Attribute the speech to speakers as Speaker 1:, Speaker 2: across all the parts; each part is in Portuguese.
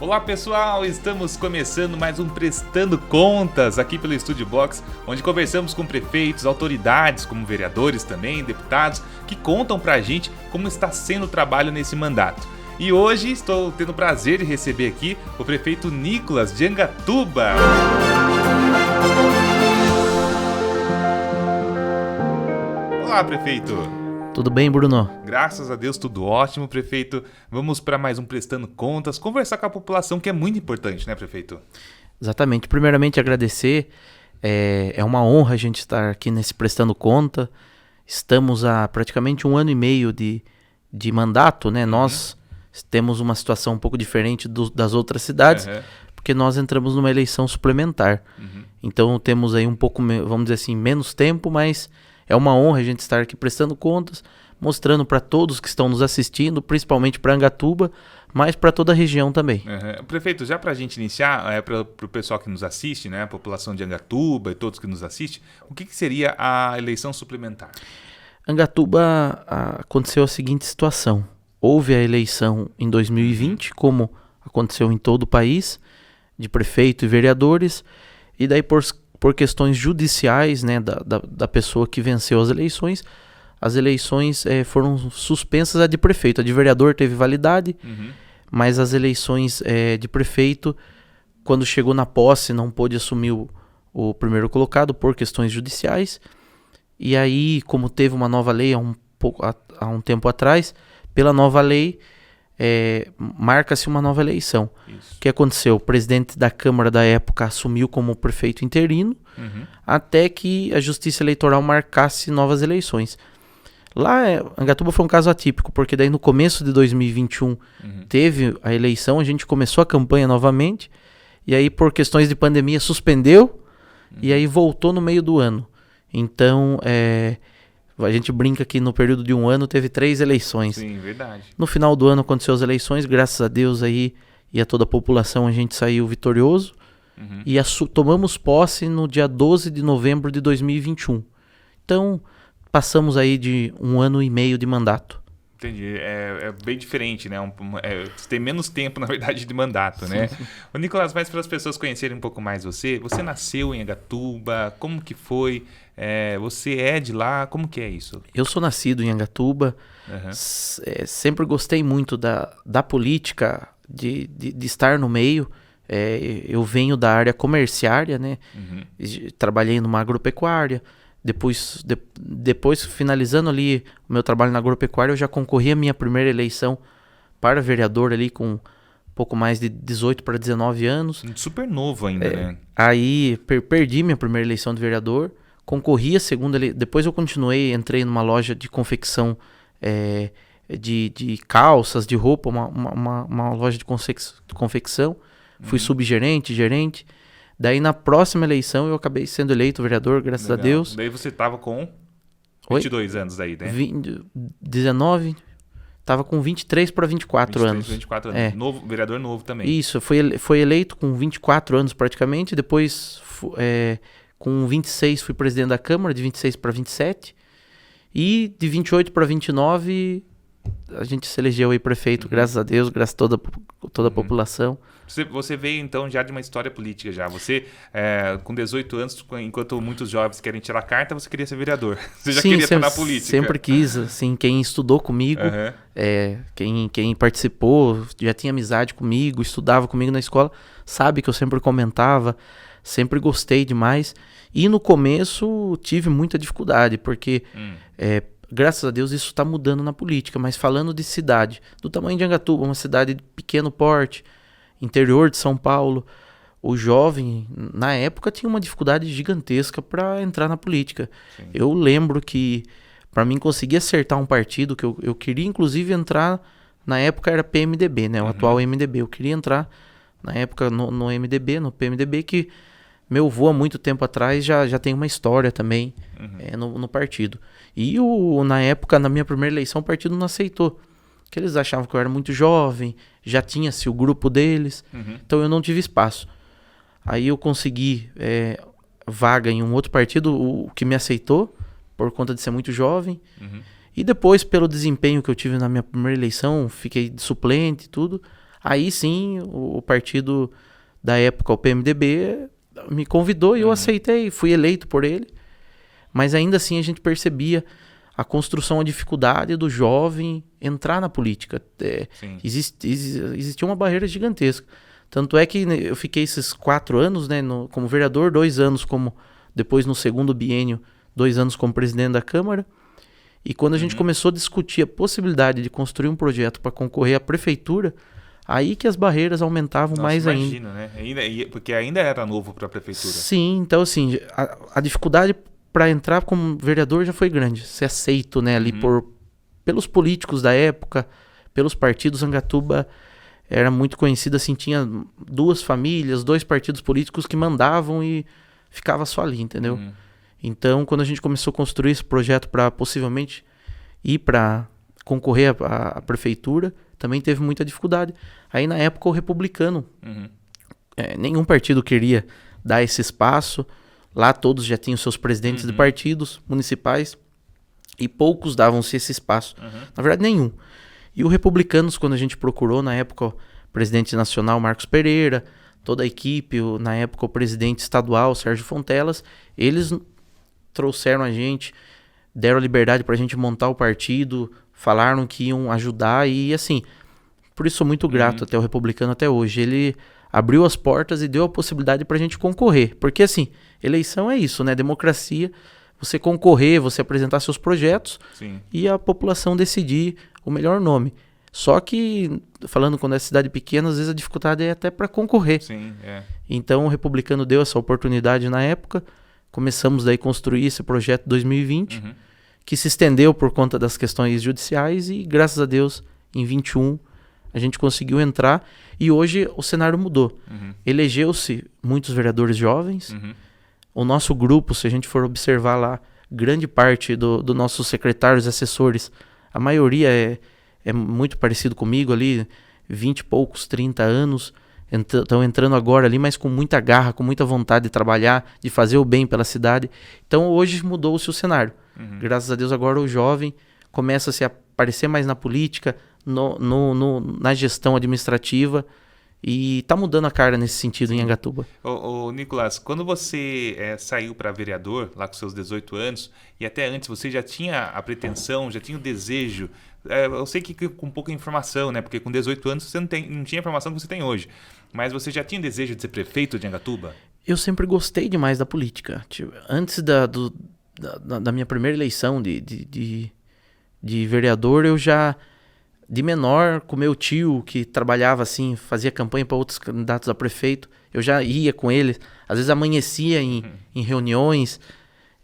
Speaker 1: Olá pessoal, estamos começando mais um Prestando Contas aqui pelo Estúdio Box, onde conversamos com prefeitos, autoridades, como vereadores também, deputados, que contam pra gente como está sendo o trabalho nesse mandato. E hoje estou tendo o prazer de receber aqui o prefeito Nicolas de Angatuba. Olá, prefeito.
Speaker 2: Tudo bem, Bruno?
Speaker 1: Graças a Deus, tudo ótimo, prefeito. Vamos para mais um Prestando Contas, conversar com a população, que é muito importante, né, prefeito?
Speaker 2: Exatamente. Primeiramente, agradecer. É uma honra a gente estar aqui nesse Prestando Conta. Estamos há praticamente 1 ano e meio de mandato, né? Nós temos uma situação um pouco diferente das outras cidades, porque nós entramos numa eleição suplementar. Então, temos aí um pouco, vamos dizer assim, menos tempo, mas é uma honra a gente estar aqui prestando contas, mostrando para todos que estão nos assistindo, principalmente para Angatuba, mas para toda a região também.
Speaker 1: Prefeito, já para a gente iniciar, para o pessoal que nos assiste, né, a população de Angatuba e todos que nos assistem, o que seria a eleição suplementar?
Speaker 2: Angatuba, aconteceu a seguinte situação. Houve a eleição em 2020, como aconteceu em todo o país, de prefeito e vereadores, e daí por questões judiciais, né, da pessoa que venceu as eleições foram suspensas. A de prefeito, a de vereador teve validade, mas as eleições de prefeito, quando chegou na posse, não pôde assumir o primeiro colocado por questões judiciais. E aí, como teve uma nova lei há um tempo atrás, pela nova lei, marca-se uma nova eleição. Isso. O que aconteceu? O presidente da Câmara da época assumiu como prefeito interino, até que a Justiça Eleitoral marcasse novas eleições. Lá, Angatuba foi um caso atípico, porque daí no começo de 2021 teve a eleição, a gente começou a campanha novamente, e aí por questões de pandemia suspendeu, e aí voltou no meio do ano. Então, a gente brinca que no período de 1 ano teve 3 eleições.
Speaker 1: Sim, verdade.
Speaker 2: No final do ano aconteceu as eleições, graças a Deus aí e a toda a população a gente saiu vitorioso. E tomamos posse no dia 12 de novembro de 2021. Então, passamos aí de 1 ano e meio de mandato.
Speaker 1: Entendi. É bem diferente, né? Você tem menos tempo, na verdade, de mandato, né?
Speaker 2: Sim.
Speaker 1: Ô, Nicolas, mas para as pessoas conhecerem um pouco mais você nasceu em Angatuba, como que foi? Você é de lá, como que é isso?
Speaker 2: Eu sou nascido em Angatuba, sempre gostei muito da política, de estar no meio. Eu venho da área comerciária, né? Trabalhei numa agropecuária. Depois, finalizando ali o meu trabalho na agropecuária, eu já concorri à minha primeira eleição para vereador ali com pouco mais de 18 para 19 anos.
Speaker 1: Super novo ainda, né?
Speaker 2: Aí perdi minha primeira eleição de vereador, concorri à segunda eleição. Depois eu continuei, entrei numa loja de confecção de calças, de roupa, uma loja de confecção. Fui subgerente, gerente. Daí na próxima eleição eu acabei sendo eleito vereador, graças a Deus.
Speaker 1: Daí você tava com 22 anos aí, né?
Speaker 2: 19, tava com 23 para 24 anos.
Speaker 1: 24 anos. Novo, vereador novo também.
Speaker 2: Isso, foi eleito com 24 anos praticamente, depois com 26 fui presidente da Câmara, de 26 para 27, e de 28 para 29 a gente se elegeu aí prefeito, graças a Deus, graças a toda a população.
Speaker 1: Você veio então já de uma história política já. Você, com 18 anos, enquanto muitos jovens querem tirar carta, você queria ser vereador. Você já queria estar na política.
Speaker 2: Sempre quis, assim, quem estudou comigo, quem participou, já tinha amizade comigo, estudava comigo na escola, sabe que eu sempre comentava, sempre gostei demais. E no começo tive muita dificuldade, porque graças a Deus isso está mudando na política, mas falando de cidade, do tamanho de Angatuba, uma cidade de pequeno porte, interior de São Paulo, o jovem, na época, tinha uma dificuldade gigantesca para entrar na política. Sim. Eu lembro que, para mim conseguir acertar um partido, que eu queria inclusive entrar, na época era PMDB, né, o atual MDB, eu queria entrar na época no MDB, no PMDB, que meu avô há muito tempo atrás já tem uma história também no partido. E na época, na minha primeira eleição, o partido não aceitou. Que eles achavam que eu era muito jovem, já tinha-se o grupo deles, então eu não tive espaço. Aí eu consegui vaga em um outro partido, o que me aceitou, por conta de ser muito jovem. E depois, pelo desempenho que eu tive na minha primeira eleição, fiquei de suplente e tudo, Aí sim, o partido da época, o PMDB, me convidou e eu aceitei, fui eleito por ele. Mas ainda assim a gente percebia a construção, a dificuldade do jovem entrar na política. Existia uma barreira gigantesca. Tanto é que eu fiquei esses 4 anos, né, como vereador, 2 anos depois no segundo biênio, 2 anos como presidente da Câmara. E quando a gente começou a discutir a possibilidade de construir um projeto para concorrer à prefeitura, aí que as barreiras aumentavam mais
Speaker 1: imagino,
Speaker 2: ainda.
Speaker 1: Né? Porque ainda era novo para a prefeitura.
Speaker 2: Sim, então assim, a dificuldade para entrar como vereador já foi grande. Ser aceito, né, ali pelos políticos da época, pelos partidos. Angatuba era muito conhecida, assim, tinha 2 famílias, 2 partidos políticos que mandavam e ficava só ali, entendeu? Então, quando a gente começou a construir esse projeto para possivelmente ir para concorrer à prefeitura, também teve muita dificuldade. Aí, na época, o Republicano, nenhum partido queria dar esse espaço. Lá todos já tinham seus presidentes de partidos municipais e poucos davam-se esse espaço. Na verdade, nenhum. E o Republicanos, quando a gente procurou, na época, o presidente nacional Marcos Pereira, toda a equipe, na época o presidente estadual Sérgio Fontelas, eles trouxeram a gente, deram a liberdade para a gente montar o partido, falaram que iam ajudar e assim, por isso sou muito grato até o Republicano até hoje. Ele abriu as portas e deu a possibilidade para a gente concorrer, porque assim, eleição é isso, né? Democracia, você concorrer, você apresentar seus projetos e a população decidir o melhor nome. Só que, falando quando é cidade pequena, às vezes a dificuldade é até para concorrer. Então o Republicano deu essa oportunidade na época, começamos daí a construir esse projeto em 2020, que se estendeu por conta das questões judiciais e, graças a Deus, em 21 a gente conseguiu entrar e hoje o cenário mudou. Elegeu-se muitos vereadores jovens. O nosso grupo, se a gente for observar lá, grande parte dos nossos secretários e assessores, a maioria é muito parecido comigo ali, 20 e poucos, 30 anos, estão entrando agora ali, mas com muita garra, com muita vontade de trabalhar, de fazer o bem pela cidade. Então hoje mudou-se o cenário. Graças a Deus agora o jovem começa a se aparecer mais na política, na gestão administrativa, e tá mudando a cara nesse sentido em Angatuba.
Speaker 1: Ô Nicolas, quando você saiu para vereador, lá com seus 18 anos, e até antes você já tinha a pretensão, já tinha o desejo, eu sei que com pouca informação, né? Porque com 18 anos você não tinha a informação que você tem hoje, mas você já tinha desejo de ser prefeito de Angatuba? Eu
Speaker 2: sempre gostei demais da política. Antes da minha primeira eleição de vereador, eu já... De menor, com meu tio, que trabalhava assim, fazia campanha para outros candidatos a prefeito, eu já ia com ele, às vezes amanhecia em reuniões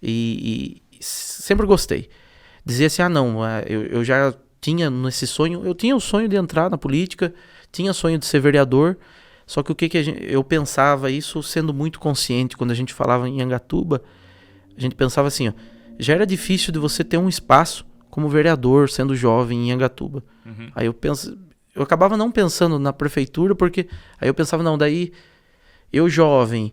Speaker 2: e sempre gostei. Dizia assim, eu já tinha nesse sonho, eu tinha o sonho de entrar na política, tinha o sonho de ser vereador, só que eu pensava isso sendo muito consciente, quando a gente falava em Angatuba, a gente pensava assim, já era difícil de você ter um espaço como vereador, sendo jovem em Angatuba. Aí eu acabava não pensando na prefeitura, porque aí eu pensava, daí eu jovem,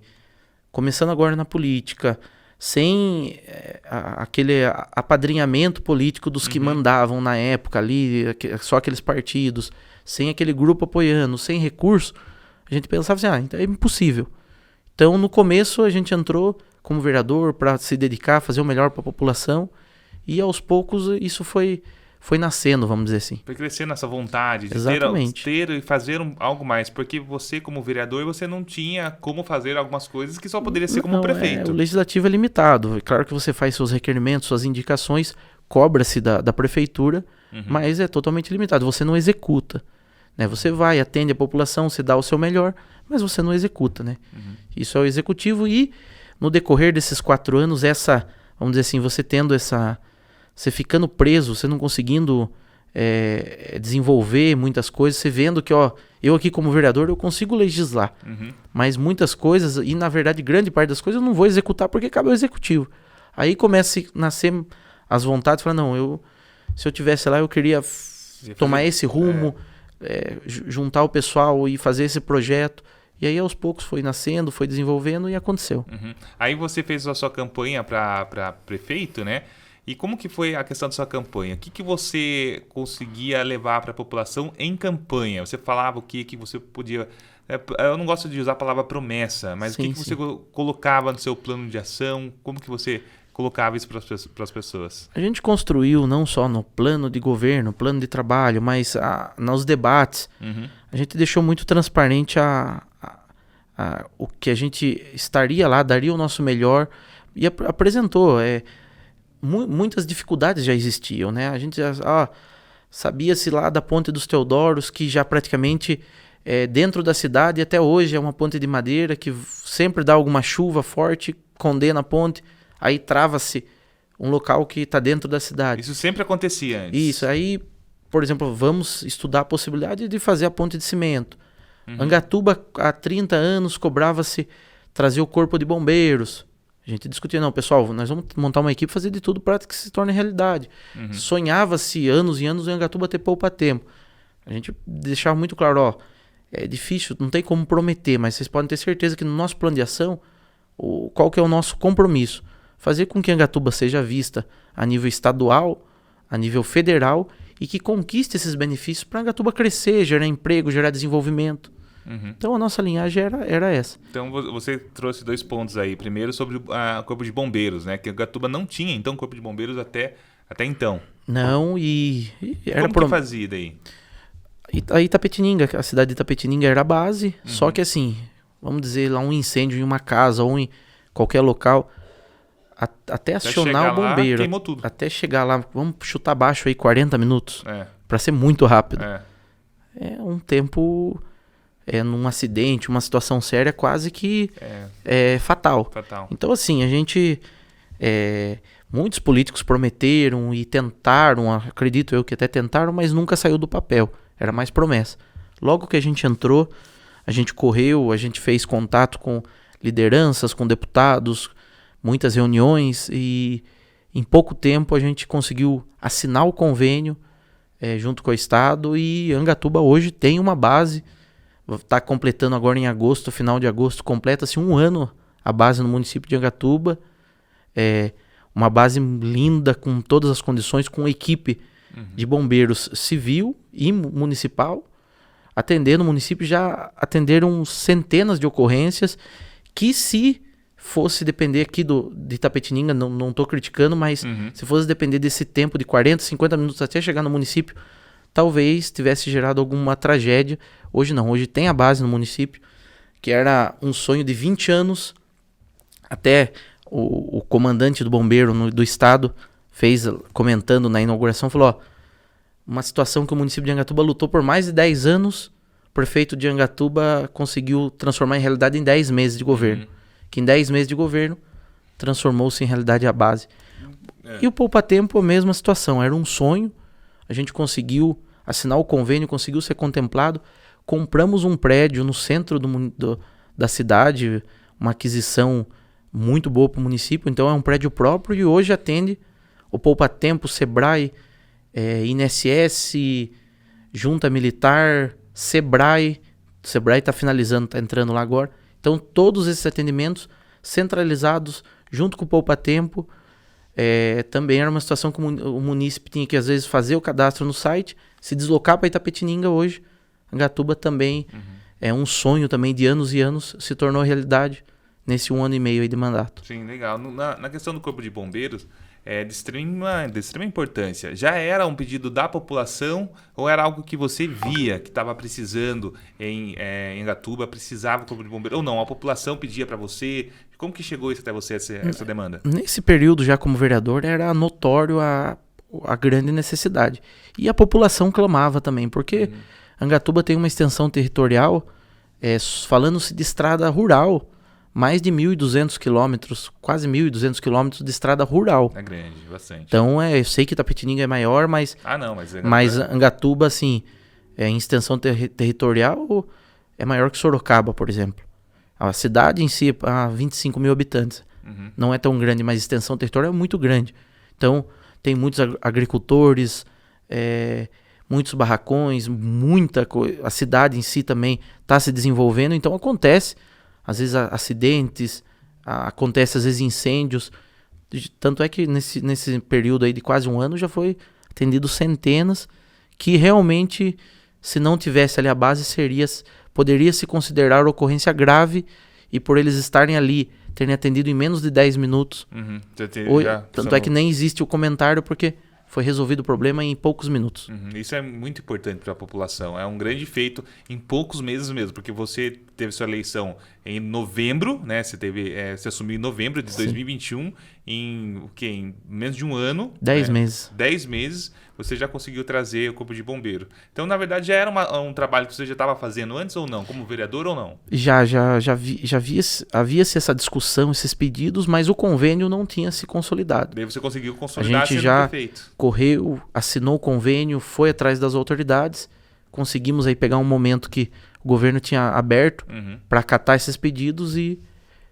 Speaker 2: começando agora na política, sem aquele apadrinhamento político dos que mandavam na época ali, só aqueles partidos, sem aquele grupo apoiando, sem recurso, a gente pensava assim, então é impossível. Então no começo a gente entrou como vereador para se dedicar, fazer o melhor para a população, e aos poucos isso foi nascendo, vamos dizer assim.
Speaker 1: Foi crescendo essa vontade de
Speaker 2: Exatamente.
Speaker 1: ter e fazer algo mais, porque você como vereador, você não tinha como fazer algumas coisas que só poderia ser como prefeito.
Speaker 2: O legislativo é limitado, é claro que você faz seus requerimentos, suas indicações, cobra-se da prefeitura, mas é totalmente limitado, você não executa, né? Você vai, atende a população, você dá o seu melhor, mas você não executa, né? Isso é o executivo e no decorrer desses 4 anos, vamos dizer assim, você ficando preso, você não conseguindo desenvolver muitas coisas, você vendo que, eu aqui como vereador, eu consigo legislar, mas muitas coisas, e na verdade grande parte das coisas eu não vou executar porque cabe ao executivo. Aí começa a nascer as vontades, falar, se eu tivesse lá, eu queria tomar esse rumo, juntar o pessoal e fazer esse projeto. E aí aos poucos foi nascendo, foi desenvolvendo e aconteceu.
Speaker 1: Aí você fez a sua campanha para prefeito, né? E como que foi a questão da sua campanha? O que você conseguia levar para a população em campanha? Você falava o que você podia... Eu não gosto de usar a palavra promessa, mas
Speaker 2: Sim,
Speaker 1: o que você
Speaker 2: sim.
Speaker 1: colocava no seu plano de ação? Como que você colocava isso para as pessoas?
Speaker 2: A gente construiu não só no plano de governo, plano de trabalho, mas nos debates.
Speaker 1: Uhum.
Speaker 2: A gente deixou muito transparente o que a gente estaria lá, daria o nosso melhor e apresentou. Muitas dificuldades já existiam, né? A gente sabia-se lá da Ponte dos Teodoros, que já praticamente dentro da cidade até hoje é uma ponte de madeira que sempre dá alguma chuva forte, condena a ponte, aí trava-se um local que está dentro da cidade.
Speaker 1: Isso sempre acontecia antes.
Speaker 2: Isso, aí, por exemplo, vamos estudar a possibilidade de fazer a ponte de cimento. Angatuba, há 30 anos, cobrava-se trazer o corpo de bombeiros. A gente discutia, não, pessoal, nós vamos montar uma equipe e fazer de tudo para que se torne realidade. Sonhava-se anos e anos em Angatuba ter poupa-tempo. A gente deixava muito claro, ó, é difícil, não tem como prometer, mas vocês podem ter certeza que no nosso plano de ação, qual que é o nosso compromisso? Fazer com que Angatuba seja vista a nível estadual, a nível federal e que conquiste esses benefícios para Angatuba crescer, gerar emprego, gerar desenvolvimento. Então a nossa linhagem era essa.
Speaker 1: Então você trouxe 2 pontos aí. Primeiro sobre o corpo de bombeiros, né? Que Angatuba não tinha então corpo de bombeiros até então.
Speaker 2: Não, era
Speaker 1: Como que fazia daí?
Speaker 2: A Itapetininga, a cidade de Itapetininga era a base, só que assim, vamos dizer lá um incêndio em uma casa ou em qualquer local, até acionar o bombeiro,
Speaker 1: queimou tudo.
Speaker 2: até chegar lá, vamos chutar baixo aí 40 minutos, para ser muito rápido. É um tempo, num acidente, uma situação séria, quase que fatal. Então assim, a gente, muitos políticos prometeram e tentaram, acredito eu que até tentaram, mas nunca saiu do papel. Era mais promessa. Logo que a gente entrou, a gente correu, a gente fez contato com lideranças, com deputados, muitas reuniões e em pouco tempo a gente conseguiu assinar o convênio junto com o Estado e Angatuba hoje tem uma base, está completando agora em agosto, final de agosto, completa-se 1 ano a base no município de Angatuba. Uma base linda, com todas as condições, com equipe de bombeiros civil e municipal, atendendo o município, já atenderam centenas de ocorrências que se fosse depender aqui de Itapetininga, não estou criticando, mas se fosse depender desse tempo de 40, 50 minutos até chegar no município, talvez tivesse gerado alguma tragédia. Hoje não, hoje tem a base no município, que era um sonho de 20 anos, até o comandante do bombeiro do estado fez, comentando na inauguração, falou, uma situação que o município de Angatuba lutou por mais de 10 anos, o prefeito de Angatuba conseguiu transformar em realidade em 10 meses de governo. Que em 10 meses de governo transformou-se em realidade a base. E o poupa-tempo, a mesma situação, era um sonho, a gente conseguiu assinar o convênio, conseguiu ser contemplado, compramos um prédio no centro da cidade, uma aquisição muito boa para o município, então é um prédio próprio e hoje atende o poupa-tempo, Sebrae, INSS, Junta Militar, Sebrae está finalizando, está entrando lá agora. Então todos esses atendimentos centralizados junto com o poupa-tempo, também era uma situação que o munícipe tinha que às vezes fazer o cadastro no site, se deslocar para Itapetininga hoje. Angatuba também é um sonho também de anos e anos, se tornou realidade nesse 1 ano e meio aí de mandato.
Speaker 1: Sim, legal. Na questão do Corpo de Bombeiros, de extrema importância. Já era um pedido da população ou era algo que você via que estava precisando em Angatuba, precisava do Corpo de Bombeiros? Ou não, a população pedia para você? Como que chegou isso até você, essa demanda?
Speaker 2: Nesse período, já como vereador, era notório a grande necessidade. E a população clamava também, porque Angatuba tem uma extensão territorial, falando-se de estrada rural, mais de 1.200 quilômetros, quase 1.200 quilômetros de estrada rural.
Speaker 1: É grande, bastante.
Speaker 2: Então, eu sei que Itapetininga é maior, mas Angatuba, assim, em extensão territorial, é maior que Sorocaba, por exemplo. A cidade em si, há 25 mil habitantes. Não é tão grande, mas a extensão territorial é muito grande. Então, tem muitos agricultores, muitos barracões, muita coisa. A cidade em si também está se desenvolvendo, então acontece, às vezes, acidentes, acontece às vezes incêndios. Tanto é que nesse período aí de quase um ano já foi atendido centenas, que realmente, se não tivesse ali a base, poderia se considerar ocorrência grave, e por eles estarem ali, terem atendido em menos de 10 minutos. Tanto é que nem existe o comentário, porque foi resolvido o problema em poucos minutos.
Speaker 1: Isso é muito importante para a população. É um grande feito em poucos meses mesmo, porque você teve sua eleição em novembro, né? Você assumiu em novembro de 2021, em menos de um ano.
Speaker 2: 10 meses.
Speaker 1: 10 meses, você já conseguiu trazer o Corpo de Bombeiro. Então, na verdade, já era um trabalho que você já estava fazendo antes ou não? Como vereador ou não?
Speaker 2: Havia-se essa discussão, esses pedidos, mas o convênio não tinha se consolidado.
Speaker 1: Daí você conseguiu consolidar
Speaker 2: a gente
Speaker 1: sendo
Speaker 2: já
Speaker 1: prefeito.
Speaker 2: Correu, assinou o convênio, foi atrás das autoridades, conseguimos aí pegar um momento que o governo tinha aberto para acatar esses pedidos e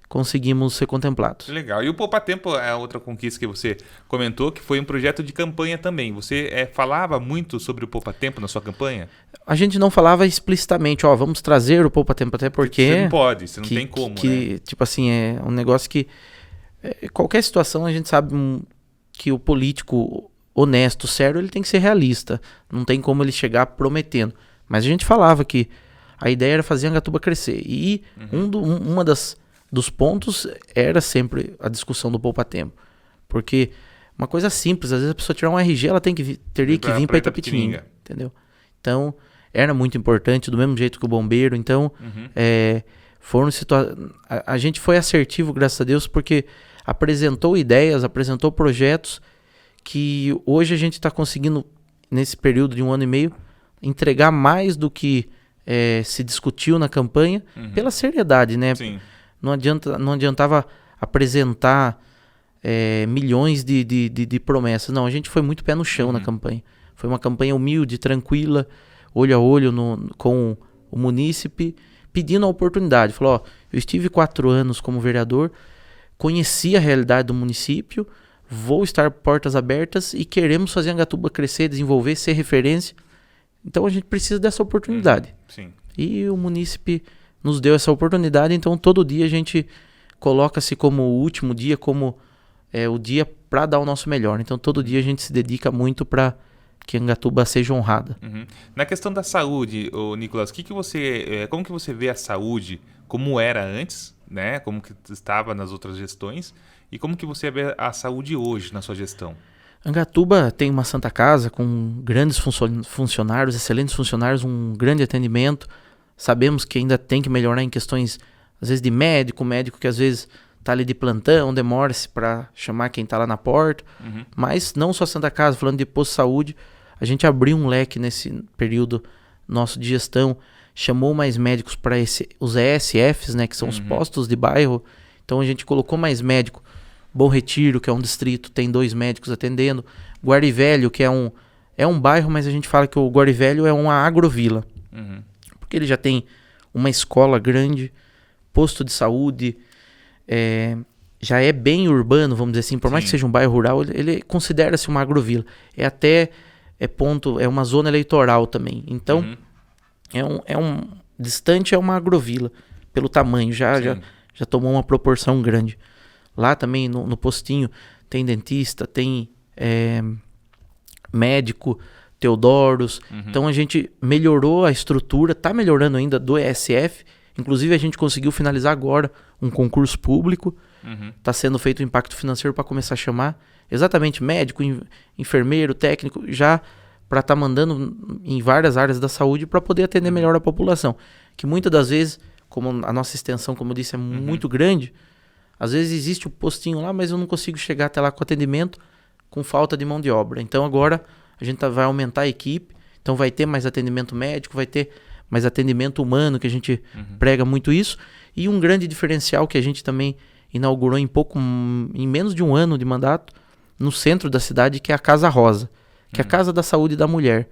Speaker 2: conseguimos ser contemplados.
Speaker 1: Legal. E o Poupa Tempo é outra conquista que você comentou, que foi um projeto de campanha também. Você falava muito sobre o Poupa Tempo na sua campanha?
Speaker 2: A gente não falava explicitamente, vamos trazer o Poupa Tempo, até porque...
Speaker 1: Você não pode, você não tem como, né?
Speaker 2: Tipo assim, é um negócio que... qualquer situação a gente sabe que o político honesto, sério, ele tem que ser realista. Não tem como ele chegar prometendo. Mas a gente falava que a ideia era fazer Angatuba crescer. E uma dos pontos era sempre a discussão do Poupa Tempo. Porque uma coisa simples, às vezes a pessoa tirar um RG, ela teria que vir para Itapetininga, entendeu? Então, era muito importante, do mesmo jeito que o bombeiro. Então, a gente foi assertivo, graças a Deus, porque apresentou ideias, apresentou projetos que hoje a gente está conseguindo, nesse período de 1 ano e meio, entregar mais do que se discutiu na campanha, pela seriedade, né?
Speaker 1: Sim.
Speaker 2: Não adiantava apresentar milhões de promessas. Não, a gente foi muito pé no chão na campanha. Foi uma campanha humilde, tranquila, olho a olho com o munícipe, pedindo a oportunidade. Falou, eu estive 4 anos como vereador, conheci a realidade do município, vou estar portas abertas e queremos fazer Angatuba crescer, desenvolver, ser referência. Então a gente precisa dessa oportunidade.
Speaker 1: Sim.
Speaker 2: E o munícipe nos deu essa oportunidade, então todo dia a gente coloca-se como o último dia, como o dia para dar o nosso melhor. Então todo dia a gente se dedica muito para que Angatuba seja honrada.
Speaker 1: Na questão da saúde, Nicolas, como que você vê a saúde como era antes, né? Como que estava nas outras gestões, e como que você vê a saúde hoje na sua gestão?
Speaker 2: Angatuba tem uma Santa Casa com grandes funcionários, excelentes funcionários, um grande atendimento. Sabemos que ainda tem que melhorar em questões, às vezes, de médico que às vezes está ali de plantão, demora-se para chamar quem está lá na porta. Mas não só Santa Casa, falando de posto de saúde, a gente abriu um leque nesse período nosso de gestão, chamou mais médicos para os ESFs, né, que são os postos de bairro. Então a gente colocou mais médico. Bom Retiro, que é um distrito, tem 2 médicos atendendo. Guarivelho, que é um bairro, mas a gente fala que o Guarivelho é uma agrovila. Porque ele já tem uma escola grande, posto de saúde, já é bem urbano, vamos dizer assim. Por mais que seja um bairro rural, ele considera-se uma agrovila. É uma zona eleitoral também. Então, distante é uma agrovila, pelo tamanho, já tomou uma proporção grande. Lá também, no postinho, tem dentista, tem médico, Teodoros. Então a gente melhorou a estrutura, está melhorando ainda do ESF. Inclusive a gente conseguiu finalizar agora um concurso público. Está sendo feito o impacto financeiro para começar a chamar exatamente médico, enfermeiro, técnico, já para estar mandando em várias áreas da saúde para poder atender melhor a população. Que muitas das vezes, como a nossa extensão, como eu disse, é muito grande, às vezes existe o postinho lá, mas eu não consigo chegar até lá com atendimento com falta de mão de obra. Então agora a gente vai aumentar a equipe, então vai ter mais atendimento médico, vai ter mais atendimento humano, que a gente prega muito isso. E um grande diferencial que a gente também inaugurou em menos de 1 ano de mandato, no centro da cidade, que é a Casa Rosa, que é a Casa da Saúde da Mulher.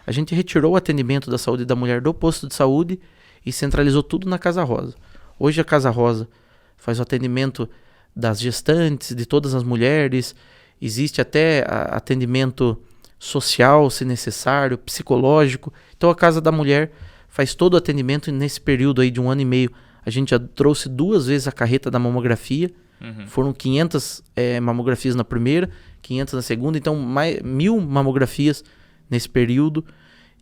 Speaker 2: A gente retirou o atendimento da saúde da mulher do posto de saúde e centralizou tudo na Casa Rosa. Hoje a Casa Rosa faz o atendimento das gestantes, de todas as mulheres, existe até atendimento social, se necessário, psicológico. Então a Casa da Mulher faz todo o atendimento, e nesse período aí de 1 ano e meio a gente já trouxe 2 vezes a carreta da mamografia. Foram 500 mamografias na primeira, 500 na segunda, então 1.000 mamografias nesse período.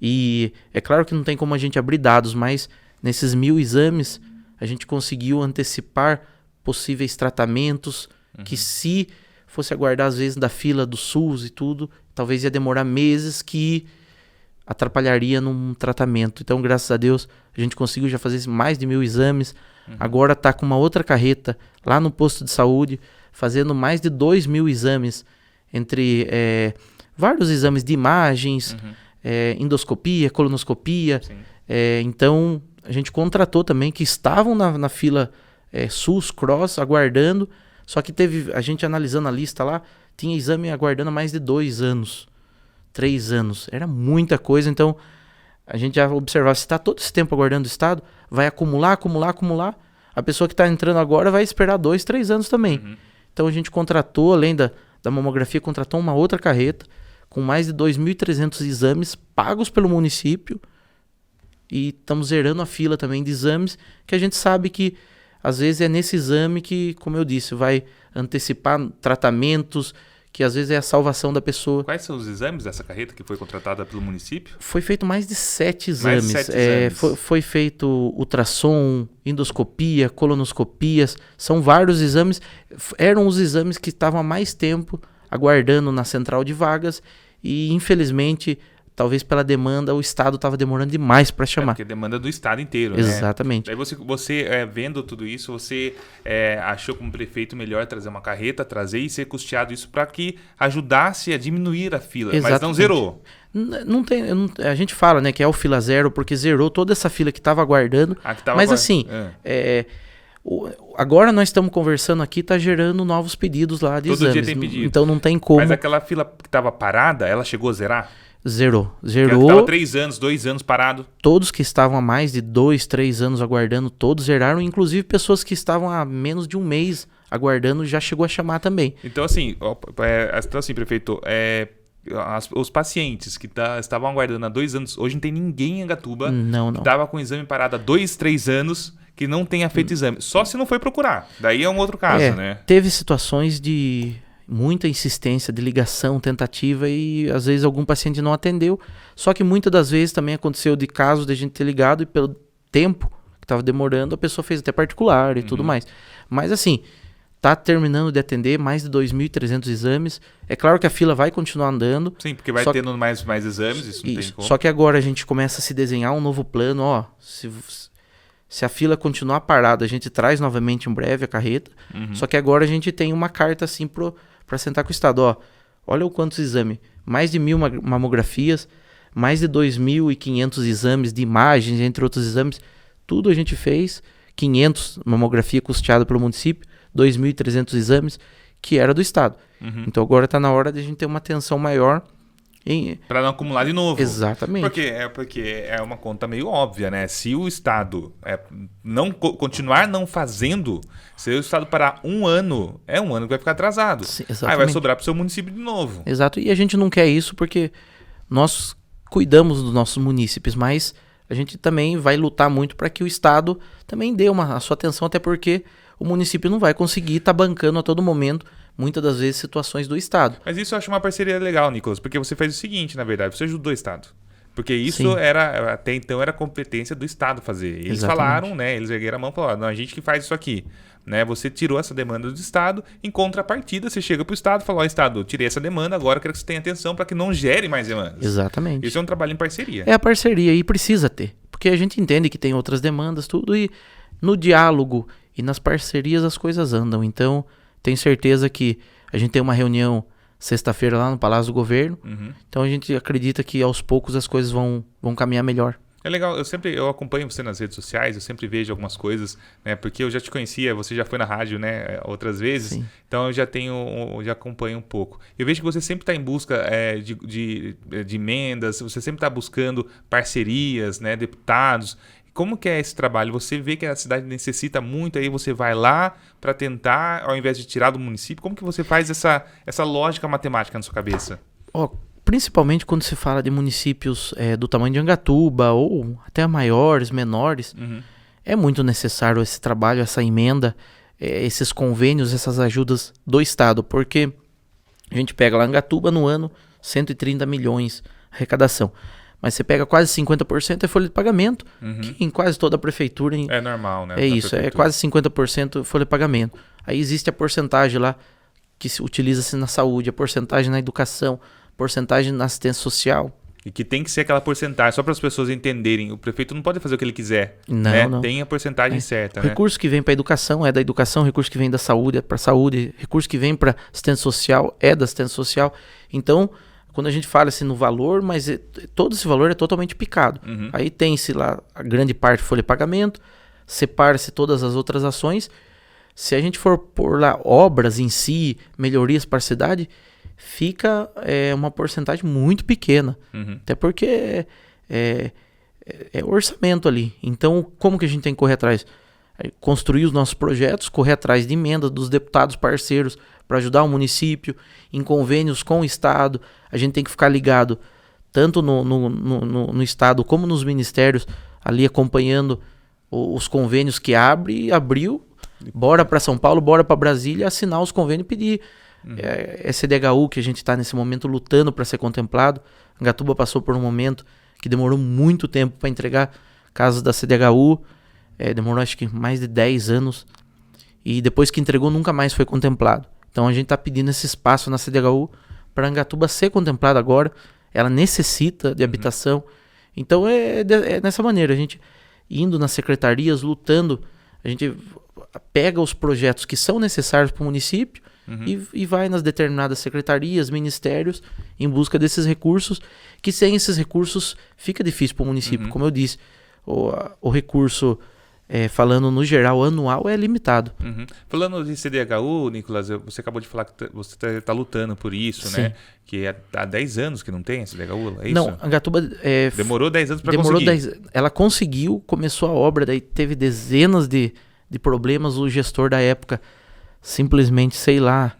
Speaker 2: E é claro que não tem como a gente abrir dados, mas nesses 1.000 exames a gente conseguiu antecipar possíveis tratamentos que, se fosse aguardar às vezes da fila do SUS e tudo, talvez ia demorar meses, que atrapalharia num tratamento. Então, graças a Deus, a gente conseguiu já fazer mais de 1.000 exames. Agora está com uma outra carreta lá no posto de saúde, fazendo mais de 2.000 exames, entre vários exames de imagens, endoscopia, colonoscopia. Então, a gente contratou também, que estavam na fila SUS, CROSS, aguardando. Só que teve, a gente analisando a lista lá, tinha exame aguardando há mais de 2 anos, 3 anos. Era muita coisa, então a gente já observava, se está todo esse tempo aguardando o estado, vai acumular. A pessoa que está entrando agora vai esperar 2, 3 anos também. Então a gente contratou, além da mamografia, contratou uma outra carreta com mais de 2.300 exames pagos pelo município. E estamos zerando a fila também de exames, que a gente sabe que às vezes é nesse exame que, como eu disse, vai antecipar tratamentos, que às vezes é a salvação da pessoa.
Speaker 1: Quais são os exames dessa carreta que foi contratada pelo município?
Speaker 2: Foi feito mais de 7 exames.
Speaker 1: Mais de 7 exames.
Speaker 2: Foi feito ultrassom, endoscopia, colonoscopias. São vários exames. Eram os exames que estavam há mais tempo aguardando na central de vagas e, infelizmente, talvez pela demanda, o Estado estava demorando demais para chamar.
Speaker 1: Porque demanda do Estado inteiro,
Speaker 2: Exatamente.
Speaker 1: Daí você vendo tudo isso, você achou como prefeito melhor trazer uma carreta, trazer e ser custeado isso para que ajudasse a diminuir a fila,
Speaker 2: Exatamente.
Speaker 1: Mas não zerou.
Speaker 2: A gente fala, né, que é o fila zero, porque zerou toda essa fila que estava aguardando. Mas assim, agora nós estamos conversando aqui, está gerando novos pedidos lá de exames.
Speaker 1: Todo dia tem pedido.
Speaker 2: Então não tem como.
Speaker 1: Mas aquela fila que estava parada, ela chegou a zerar?
Speaker 2: Zerou.
Speaker 1: Estava 3 anos, 2 anos parado.
Speaker 2: Todos que estavam há mais de 2, 3 anos aguardando, todos zeraram. Inclusive pessoas que estavam há menos de um mês aguardando, já chegou a chamar também.
Speaker 1: Então assim, prefeito, os pacientes que estavam aguardando há 2 anos, hoje não tem ninguém em Angatuba que estava com o exame parado há 2, 3 anos que não tenha feito exame. Só se não foi procurar. Daí é um outro caso, né?
Speaker 2: Teve situações de muita insistência, de ligação, tentativa, e às vezes algum paciente não atendeu. Só que muitas das vezes também aconteceu de casos de a gente ter ligado e pelo tempo que estava demorando, a pessoa fez até particular e tudo mais. Mas assim, tá terminando de atender mais de 2.300 exames. É claro que a fila vai continuar andando.
Speaker 1: Sim, porque vai tendo mais exames, isso não tem como.
Speaker 2: Só que agora a gente começa a se desenhar um novo plano, se a fila continuar parada, a gente traz novamente em breve a carreta. Só que agora a gente tem uma carta assim para sentar com o Estado. Olha o quantos exames. Mais de 1.000 mamografias, mais de 2.500 exames de imagens, entre outros exames. Tudo a gente fez. 500 mamografia custeada pelo município, 2.300 exames, que era do Estado. Então agora está na hora de a gente ter uma atenção maior.
Speaker 1: Para não acumular de novo.
Speaker 2: Exatamente.
Speaker 1: Porque é uma conta meio óbvia, né? Se o Estado continuar não fazendo, se o Estado parar um ano, é um ano que vai ficar atrasado.
Speaker 2: Sim,
Speaker 1: aí vai sobrar para o seu município de novo.
Speaker 2: Exato. E a gente não quer isso porque nós cuidamos dos nossos munícipes, mas a gente também vai lutar muito para que o Estado também dê a sua atenção, até porque o município não vai conseguir estar bancando a todo momento, muitas das vezes, situações do Estado.
Speaker 1: Mas isso eu acho uma parceria legal, Nicolas, porque você fez o seguinte, na verdade, você ajudou o Estado. Porque isso até então era competência do Estado fazer. Eles falaram, né? Eles ergueram a mão e falaram, não, a gente que faz isso aqui. Né? Você tirou essa demanda do Estado, em contrapartida, você chega para o Estado e fala, Estado, tirei essa demanda, agora eu quero que você tenha atenção para que não gere mais demandas.
Speaker 2: Exatamente.
Speaker 1: Isso é um trabalho em parceria.
Speaker 2: É a parceria, e precisa ter. Porque a gente entende que tem outras demandas, tudo, e no diálogo e nas parcerias as coisas andam. Então, tenho certeza que a gente tem uma reunião sexta-feira lá no Palácio do Governo. Então a gente acredita que aos poucos as coisas vão caminhar melhor.
Speaker 1: É legal, eu acompanho você nas redes sociais, eu sempre vejo algumas coisas, né? Porque eu já te conhecia, você já foi na rádio, né, outras vezes. Sim. Então eu já acompanho um pouco. Eu vejo que você sempre está em busca de emendas, você sempre está buscando parcerias, né, deputados. Como que é esse trabalho? Você vê que a cidade necessita muito, aí você vai lá para tentar, ao invés de tirar do município, como que você faz essa lógica matemática na sua cabeça?
Speaker 2: Principalmente quando se fala de municípios do tamanho de Angatuba ou até maiores, menores, é muito necessário esse trabalho, essa emenda. esses convênios, essas ajudas do Estado, porque a gente pega lá em Angatuba no ano 130 milhões arrecadação, mas você pega quase 50% é folha de pagamento, que em quase toda a prefeitura...
Speaker 1: É normal, né?
Speaker 2: É isso, é quase 50% folha de pagamento. Aí existe a porcentagem lá que se utiliza-se na saúde, a porcentagem na educação, porcentagem na assistência social.
Speaker 1: E que tem que ser aquela porcentagem, só para as pessoas entenderem. O prefeito não pode fazer o que ele quiser.
Speaker 2: Não,
Speaker 1: né?
Speaker 2: não.
Speaker 1: Tem a porcentagem certa.
Speaker 2: O recurso que vem para a educação é da educação, o recurso que vem da saúde é para a saúde, o recurso que vem para assistência social é da assistência social. Então, quando a gente fala assim no valor, mas todo esse valor é totalmente picado. Aí tem-se lá a grande parte folha de pagamento, separa-se todas as outras ações. Se a gente for por lá obras em si, melhorias para a cidade, fica uma porcentagem muito pequena. Até porque é orçamento ali. Então, como que a gente tem que correr atrás? Construir os nossos projetos, correr atrás de emendas dos deputados parceiros para ajudar o município, em convênios com o Estado. A gente tem que ficar ligado tanto no Estado como nos ministérios, ali acompanhando os convênios que abriu. Bora para São Paulo, bora para Brasília, assinar os convênios e pedir. É CDHU que a gente está nesse momento lutando para ser contemplado. Angatuba passou por um momento que demorou muito tempo para entregar casos da CDHU. Demorou acho que mais de 10 anos. E depois que entregou, nunca mais foi contemplado. Então a gente está pedindo esse espaço na CDHU para Angatuba ser contemplada agora. Ela necessita de habitação. Então é nessa maneira, a gente indo nas secretarias, lutando, a gente pega os projetos que são necessários para o município e vai nas determinadas secretarias, ministérios, em busca desses recursos, que sem esses recursos fica difícil para o município. Como eu disse, o recurso, falando no geral, anual, é limitado.
Speaker 1: Falando de CDHU, Nicolas, você acabou de falar que você está lutando por isso,
Speaker 2: Sim.
Speaker 1: né? Que há 10 anos que não tem a CDHU, é isso?
Speaker 2: Não, Angatuba...
Speaker 1: Demorou 10 anos para conseguir.
Speaker 2: Ela conseguiu, começou a obra, daí teve dezenas de problemas. O gestor da época simplesmente, sei lá,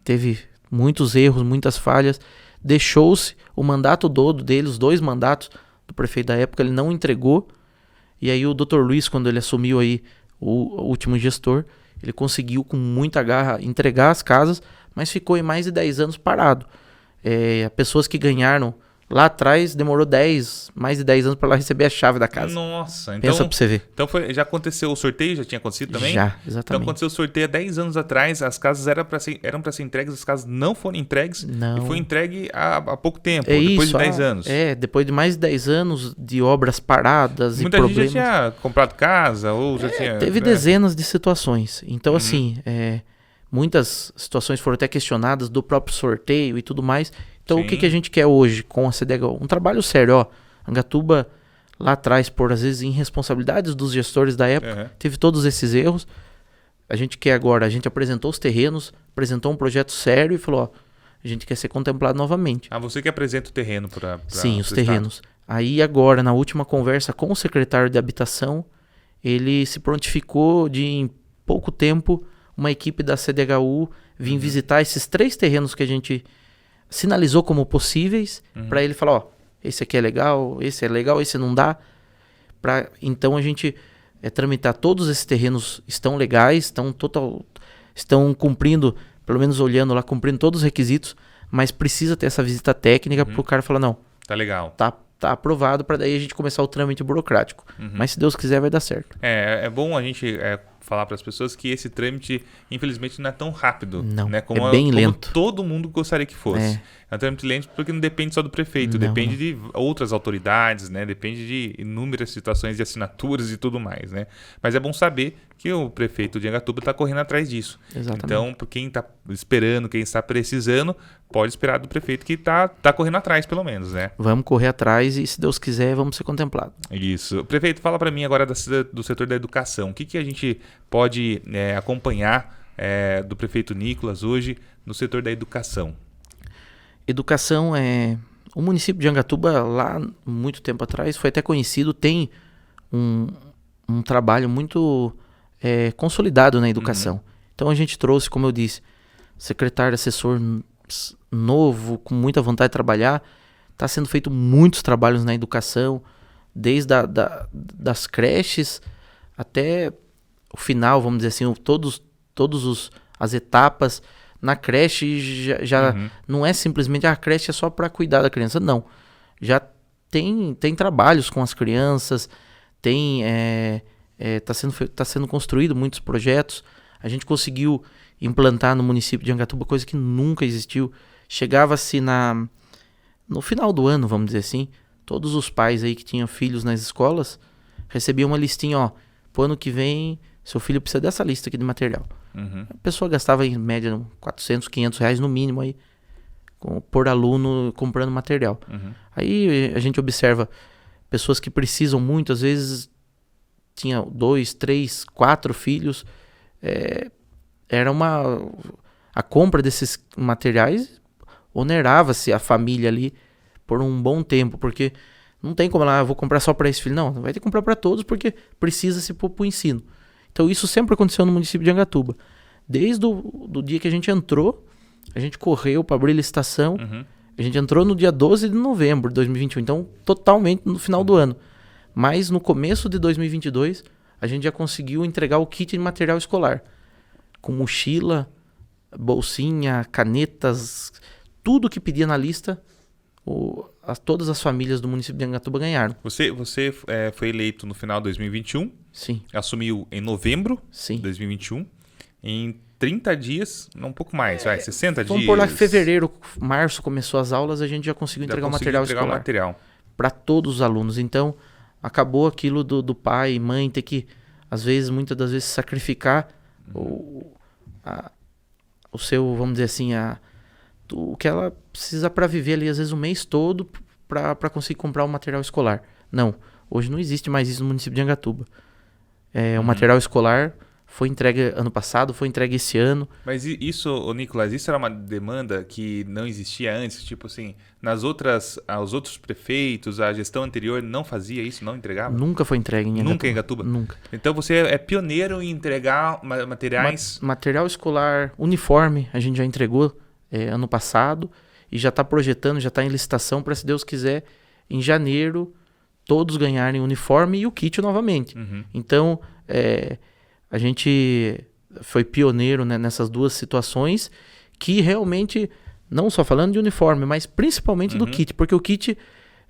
Speaker 2: teve muitos erros, muitas falhas, deixou-se o mandato todo dele, os 2 mandatos do prefeito da época, ele não entregou. E aí o Dr. Luiz, quando ele assumiu aí o último gestor, ele conseguiu com muita garra entregar as casas, mas ficou em mais de 10 anos parado. Pessoas que ganharam lá atrás, demorou mais de 10 anos para ela receber a chave da casa.
Speaker 1: Nossa, então...
Speaker 2: Pensa pra você ver.
Speaker 1: Então já aconteceu o sorteio? Já tinha acontecido também?
Speaker 2: Já, exatamente.
Speaker 1: Então aconteceu o sorteio há 10 anos atrás, as casas eram para ser entregues, as casas não foram entregues.
Speaker 2: Não.
Speaker 1: E foi entregue há pouco tempo,
Speaker 2: depois
Speaker 1: de 10 anos.
Speaker 2: Depois de mais de 10 anos de obras paradas
Speaker 1: Muita
Speaker 2: e problemas.
Speaker 1: Muita gente já tinha comprado casa ou já tinha...
Speaker 2: Teve dezenas de situações. Então, assim, muitas situações foram até questionadas do próprio sorteio e tudo mais. Então, o que a gente quer hoje com a CDHU? Um trabalho sério, Angatuba, lá atrás, por às vezes irresponsabilidades dos gestores da época, teve todos esses erros. A gente quer agora, a gente apresentou os terrenos, apresentou um projeto sério e falou, a gente quer ser contemplado novamente.
Speaker 1: Você que apresenta o terreno para
Speaker 2: Sim, os terrenos. Estado. Aí agora, na última conversa com o secretário de Habitação, ele se prontificou de, em pouco tempo, uma equipe da CDHU vir visitar esses 3 terrenos que a gente sinalizou como possíveis, para ele falar, esse aqui é legal, esse não dá. Então a gente tramitar todos esses terrenos estão legais, estão cumprindo, pelo menos olhando lá, cumprindo todos os requisitos, mas precisa ter essa visita técnica para o cara falar, não,
Speaker 1: tá legal.
Speaker 2: Tá aprovado, para daí a gente começar o trâmite burocrático. Mas se Deus quiser vai dar certo.
Speaker 1: É bom a gente falar para as pessoas que esse trâmite, infelizmente, não é tão rápido.
Speaker 2: Não,
Speaker 1: né? Como
Speaker 2: bem lento.
Speaker 1: Todo mundo gostaria que fosse. É um trâmite lento porque não depende só do prefeito, depende de outras autoridades, né? Depende de inúmeras situações de assinaturas e tudo mais, né? Mas é bom saber que o prefeito de Angatuba está correndo atrás disso.
Speaker 2: Exatamente.
Speaker 1: Então, por quem está esperando, quem está precisando, pode esperar do prefeito que está correndo atrás, pelo menos, né?
Speaker 2: Vamos correr atrás e, se Deus quiser, vamos ser contemplados.
Speaker 1: Isso. Prefeito, fala para mim agora do setor da educação. O que a gente pode acompanhar do prefeito Nicolas hoje no setor da educação?
Speaker 2: Educação o município de Angatuba, lá muito tempo atrás, foi até conhecido, tem um trabalho muito consolidado na educação. Então a gente trouxe, como eu disse, secretário, assessor novo, com muita vontade de trabalhar. Está sendo feito muitos trabalhos na educação, desde das creches até o final, vamos dizer assim, as etapas. Na creche já não é simplesmente a creche é só para cuidar da criança, não. Já tem trabalhos com as crianças, tá sendo construído muitos projetos. A gente conseguiu implantar no município de Angatuba coisa que nunca existiu. Chegava-se no final do ano, vamos dizer assim, todos os pais aí que tinham filhos nas escolas recebiam uma listinha, ó, pro ano que vem seu filho precisa dessa lista aqui de material. A pessoa gastava em média 400, 500 reais no mínimo aí por aluno comprando material. Aí a gente observa pessoas que precisam muito, às vezes tinha 2, 3, 4 filhos. A compra desses materiais onerava-se a família ali por um bom tempo, porque não tem como lá, eu vou comprar só para esse filho. Não, vai ter que comprar para todos porque precisa-se para o ensino. Então isso sempre aconteceu no município de Angatuba. Desde o dia que a gente entrou, a gente correu para abrir licitação. A gente entrou no dia 12 de novembro de 2021, então totalmente no final do ano. Mas no começo de 2022, a gente já conseguiu entregar o kit de material escolar. Com mochila, bolsinha, canetas, tudo que pedia na lista, todas as famílias do município de Angatuba ganharam.
Speaker 1: Você foi eleito no final de 2021?
Speaker 2: Sim.
Speaker 1: Assumiu em novembro de 2021. Em 30 dias, um pouco mais, 60 dias.
Speaker 2: Vamos por lá, fevereiro, março começou as aulas, a gente já conseguiu entregar o material escolar para todos os alunos. Então, acabou aquilo do pai e mãe ter que, muitas das vezes, sacrificar o seu, vamos dizer assim, o que ela precisa para viver ali, às vezes, o mês todo para conseguir comprar o material escolar. Não, hoje não existe mais isso no município de Angatuba. O material escolar foi entregue ano passado, foi entregue esse ano.
Speaker 1: Mas isso, Nicolas, isso era uma demanda que não existia antes? Tipo assim, os outros prefeitos, a gestão anterior não fazia isso, não entregava?
Speaker 2: Nunca foi entregue em Angatuba.
Speaker 1: Nunca em Angatuba?
Speaker 2: Nunca.
Speaker 1: Então você é pioneiro em entregar materiais?
Speaker 2: Material escolar, uniforme, a gente já entregou ano passado e já está projetando, já está em licitação para, se Deus quiser, em janeiro, todos ganharem uniforme e o kit novamente. Então, a gente foi pioneiro, né, nessas duas situações, que realmente, não só falando de uniforme, mas principalmente do kit, porque o kit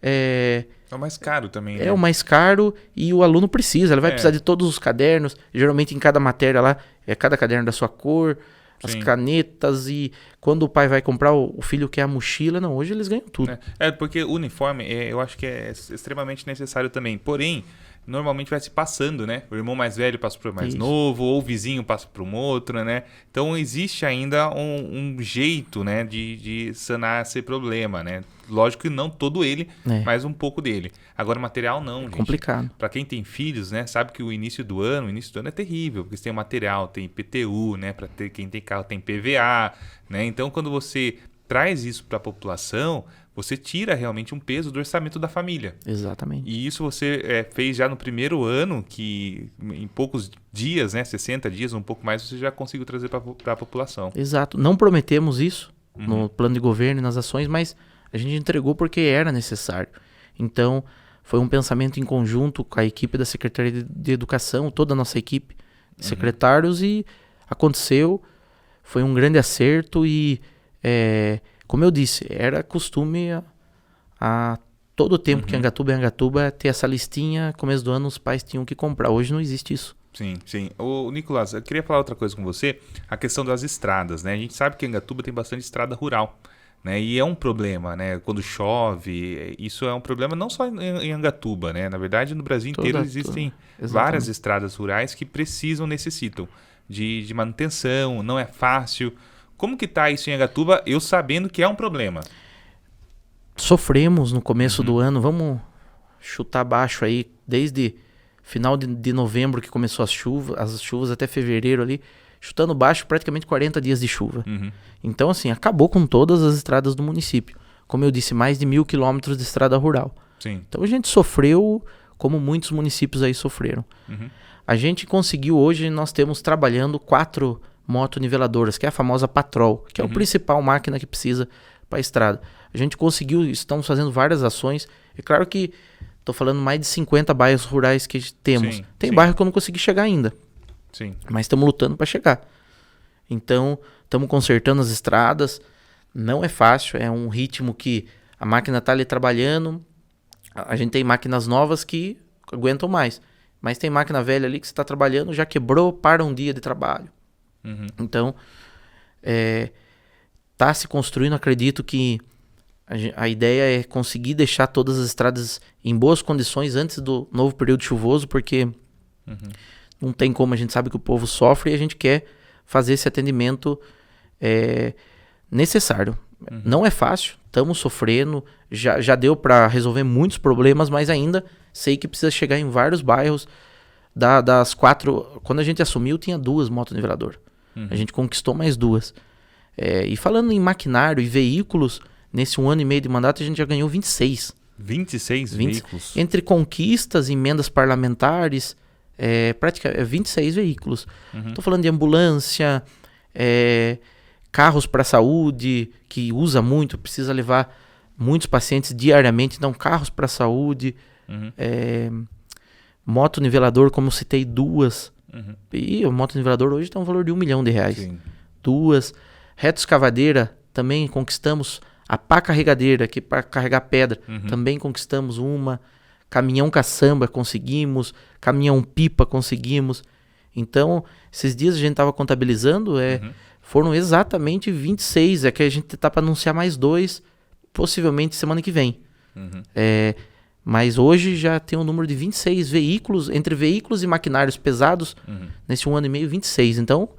Speaker 1: é o mais caro também, né?
Speaker 2: É o mais caro e o aluno precisa, ele vai precisar de todos os cadernos, geralmente em cada matéria lá, cada caderno da sua cor, as canetas, e quando o pai vai comprar, o filho quer a mochila, não, hoje eles ganham tudo.
Speaker 1: Porque o uniforme, eu acho que é extremamente necessário também, porém, normalmente vai se passando, né? O irmão mais velho passa para o mais novo, ou o vizinho passa para um outro, né? Então existe ainda um jeito, né, de sanar esse problema, né? Lógico que não todo ele, mas um pouco dele. Agora, material não, gente.
Speaker 2: Complicado.
Speaker 1: Para quem tem filhos, né, sabe que o início do ano é terrível, porque você tem material, tem IPTU, né? Para quem tem carro tem PVA, né? Então, quando você traz isso para a população, você tira realmente um peso do orçamento da família.
Speaker 2: Exatamente.
Speaker 1: E isso você fez já no primeiro ano, que em poucos dias, né, 60 dias, um pouco mais, você já conseguiu trazer para a população.
Speaker 2: Exato. Não prometemos isso no plano de governo e nas ações, mas a gente entregou porque era necessário. Então, foi um pensamento em conjunto com a equipe da Secretaria de Educação, toda a nossa equipe de secretários, e aconteceu. Foi um grande acerto e, como eu disse, era costume a todo o tempo que Angatuba ter essa listinha, começo do ano os pais tinham que comprar. Hoje não existe isso.
Speaker 1: Sim, sim. Ô, Nicolas, eu queria falar outra coisa com você, a questão das estradas, né? A gente sabe que Angatuba tem bastante estrada rural, né? E é um problema, né? Quando chove, isso é um problema não só em Angatuba, né? Na verdade, no Brasil inteiro existem várias estradas rurais que necessitam de manutenção, não é fácil. Como que tá isso em Angatuba, eu sabendo que é um problema?
Speaker 2: Sofremos no começo do ano, vamos chutar baixo aí, desde final de novembro que começou as chuvas até fevereiro ali, chutando baixo praticamente 40 dias de chuva. Então, assim, acabou com todas as estradas do município. Como eu disse, mais de 1.000 quilômetros de estrada rural.
Speaker 1: Sim.
Speaker 2: Então a gente sofreu como muitos municípios aí sofreram. A gente conseguiu hoje, nós temos trabalhando 4 motoniveladoras, que é a famosa Patrol, que é a principal máquina que precisa para a estrada. A gente conseguiu, estamos fazendo várias ações. É claro que estou falando mais de 50 bairros rurais que temos. Tem bairro que eu não consegui chegar ainda.
Speaker 1: Sim.
Speaker 2: Mas estamos lutando para chegar. Então, estamos consertando as estradas. Não é fácil, é um ritmo que a máquina está ali trabalhando. A gente tem máquinas novas que aguentam mais. Mas tem máquina velha ali que você está trabalhando, já quebrou, para um dia de trabalho.
Speaker 1: Uhum.
Speaker 2: Então, tá se construindo, acredito que a ideia é conseguir deixar todas as estradas em boas condições antes do novo período chuvoso, porque não tem como, a gente sabe que o povo sofre e a gente quer fazer esse atendimento necessário. Não é fácil, estamos sofrendo, já deu para resolver muitos problemas, mas ainda sei que precisa chegar em vários bairros. Das 4, quando a gente assumiu, tinha 2 motoniveladoras. A gente conquistou mais 2. E falando em maquinário e veículos, nesse 1 ano e meio de mandato a gente já ganhou 26.
Speaker 1: 26 veículos?
Speaker 2: Entre conquistas, emendas parlamentares, praticamente 26 veículos. Estou falando de ambulância, carros para saúde, que usa muito, precisa levar muitos pacientes diariamente, então carros para saúde, motonivelador, como eu citei, 2. E o motonivelador hoje tem um valor de R$1 milhão.
Speaker 1: Sim.
Speaker 2: 2. Reto escavadeira, também conquistamos. A pá carregadeira, que para carregar pedra, também conquistamos uma. Caminhão caçamba conseguimos. Caminhão pipa conseguimos. Então, esses dias a gente estava contabilizando, foram exatamente 26. É que a gente está para anunciar mais 2, possivelmente semana que vem. Mas hoje já tem um número de 26 veículos, entre veículos e maquinários pesados, nesse 1 ano e meio, 26. Então,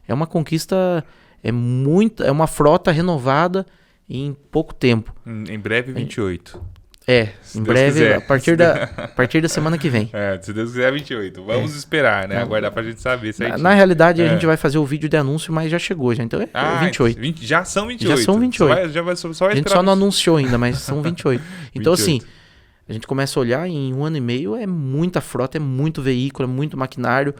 Speaker 2: é uma conquista, é uma frota renovada em pouco tempo.
Speaker 1: Em breve, 28.
Speaker 2: Em breve, a partir da semana que vem.
Speaker 1: Se Deus quiser, 28. Vamos esperar, né? Aguardar pra gente saber.
Speaker 2: Na realidade, a gente vai fazer o vídeo de anúncio, mas já chegou, já. Então 28.
Speaker 1: Já são 28.
Speaker 2: Já são 28.
Speaker 1: Só
Speaker 2: a gente só não anunciou ainda, mas são 28. Então,
Speaker 1: 28.
Speaker 2: assim, a gente começa a olhar, em 1 ano e meio é muita frota, é muito veículo, é muito maquinário,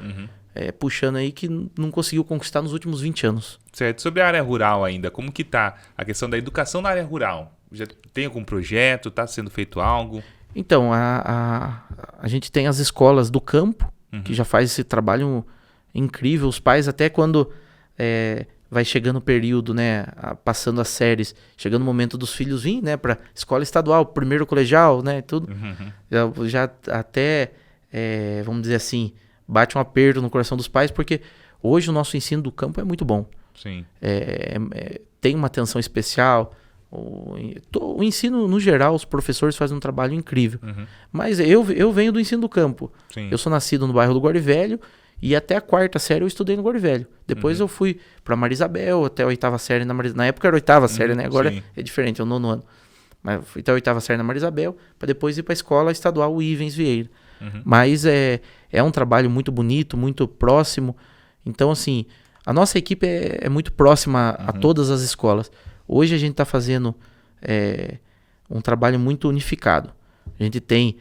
Speaker 2: puxando aí que não conseguiu conquistar nos últimos 20 anos.
Speaker 1: Certo. Sobre a área rural ainda, como que tá a questão da educação na área rural? Já tem algum projeto? Está sendo feito algo?
Speaker 2: Então, a gente tem as escolas do campo, que já faz esse trabalho incrível. Os pais, até quando vai chegando o período, né, passando as séries, chegando o momento dos filhos virem, né, para escola estadual, primeiro colegial, né, tudo, já até, vamos dizer assim, bate um aperto no coração dos pais, porque hoje o nosso ensino do campo é muito bom.
Speaker 1: Sim.
Speaker 2: Tem uma atenção especial. O ensino, no geral, os professores fazem um trabalho incrível. Mas eu venho do ensino do campo.
Speaker 1: Sim.
Speaker 2: Eu sou nascido no bairro do Guarda Velho e até a 4ª série eu estudei no Guarda Velho. Depois eu fui para Marisabel, até a 8ª série na época era a 8ª série, né? Agora é diferente, é o 9º ano. Mas eu fui até a 8ª série na Marisabel, para depois ir para a escola estadual Ivens Vieira. Mas é um trabalho muito bonito, muito próximo. Então, assim, a nossa equipe é muito próxima a todas as escolas. Hoje a gente está fazendo um trabalho muito unificado. A gente tem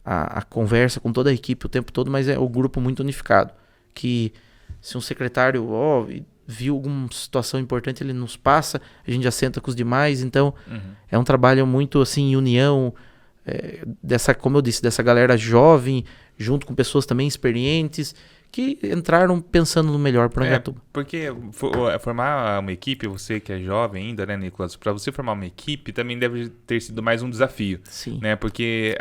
Speaker 2: a conversa com toda a equipe o tempo todo, mas é o grupo muito unificado. Que se um secretário viu alguma situação importante, ele nos passa, a gente já senta com os demais. Então, é um trabalho muito assim, em união, como eu disse, dessa galera jovem, junto com pessoas também experientes, que entraram pensando no melhor para Angatuba.
Speaker 1: Porque formar uma equipe, você que é jovem ainda, né, Nicolas? Para você formar uma equipe também deve ter sido mais um desafio.
Speaker 2: Sim.
Speaker 1: Né? Porque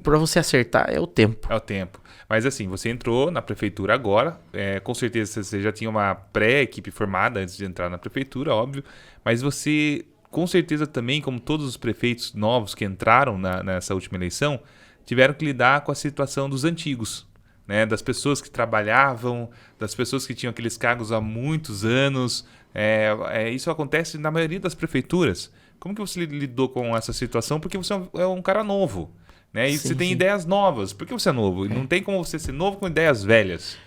Speaker 2: para você acertar é o tempo.
Speaker 1: É o tempo. Mas assim, você entrou na prefeitura agora, com certeza você já tinha uma pré-equipe formada antes de entrar na prefeitura, óbvio, mas você, com certeza também, como todos os prefeitos novos que entraram nessa última eleição, tiveram que lidar com a situação dos antigos. Né, das pessoas que trabalhavam, das pessoas que tinham aqueles cargos há muitos anos. Isso acontece na maioria das prefeituras. Como que você lidou com essa situação? Porque você é um cara novo, né? E você tem ideias novas. Por que você é novo? Não tem como você ser novo com ideias velhas.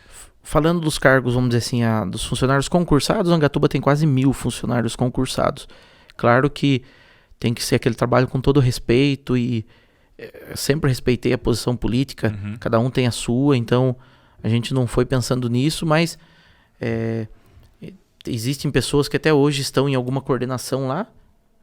Speaker 2: Falando dos cargos, vamos dizer assim, dos funcionários concursados, Angatuba tem quase 1.000 funcionários concursados. Claro que tem que ser aquele trabalho com todo respeito e sempre respeitei a posição política, cada um tem a sua, então a gente não foi pensando nisso, mas existem pessoas que até hoje estão em alguma coordenação lá,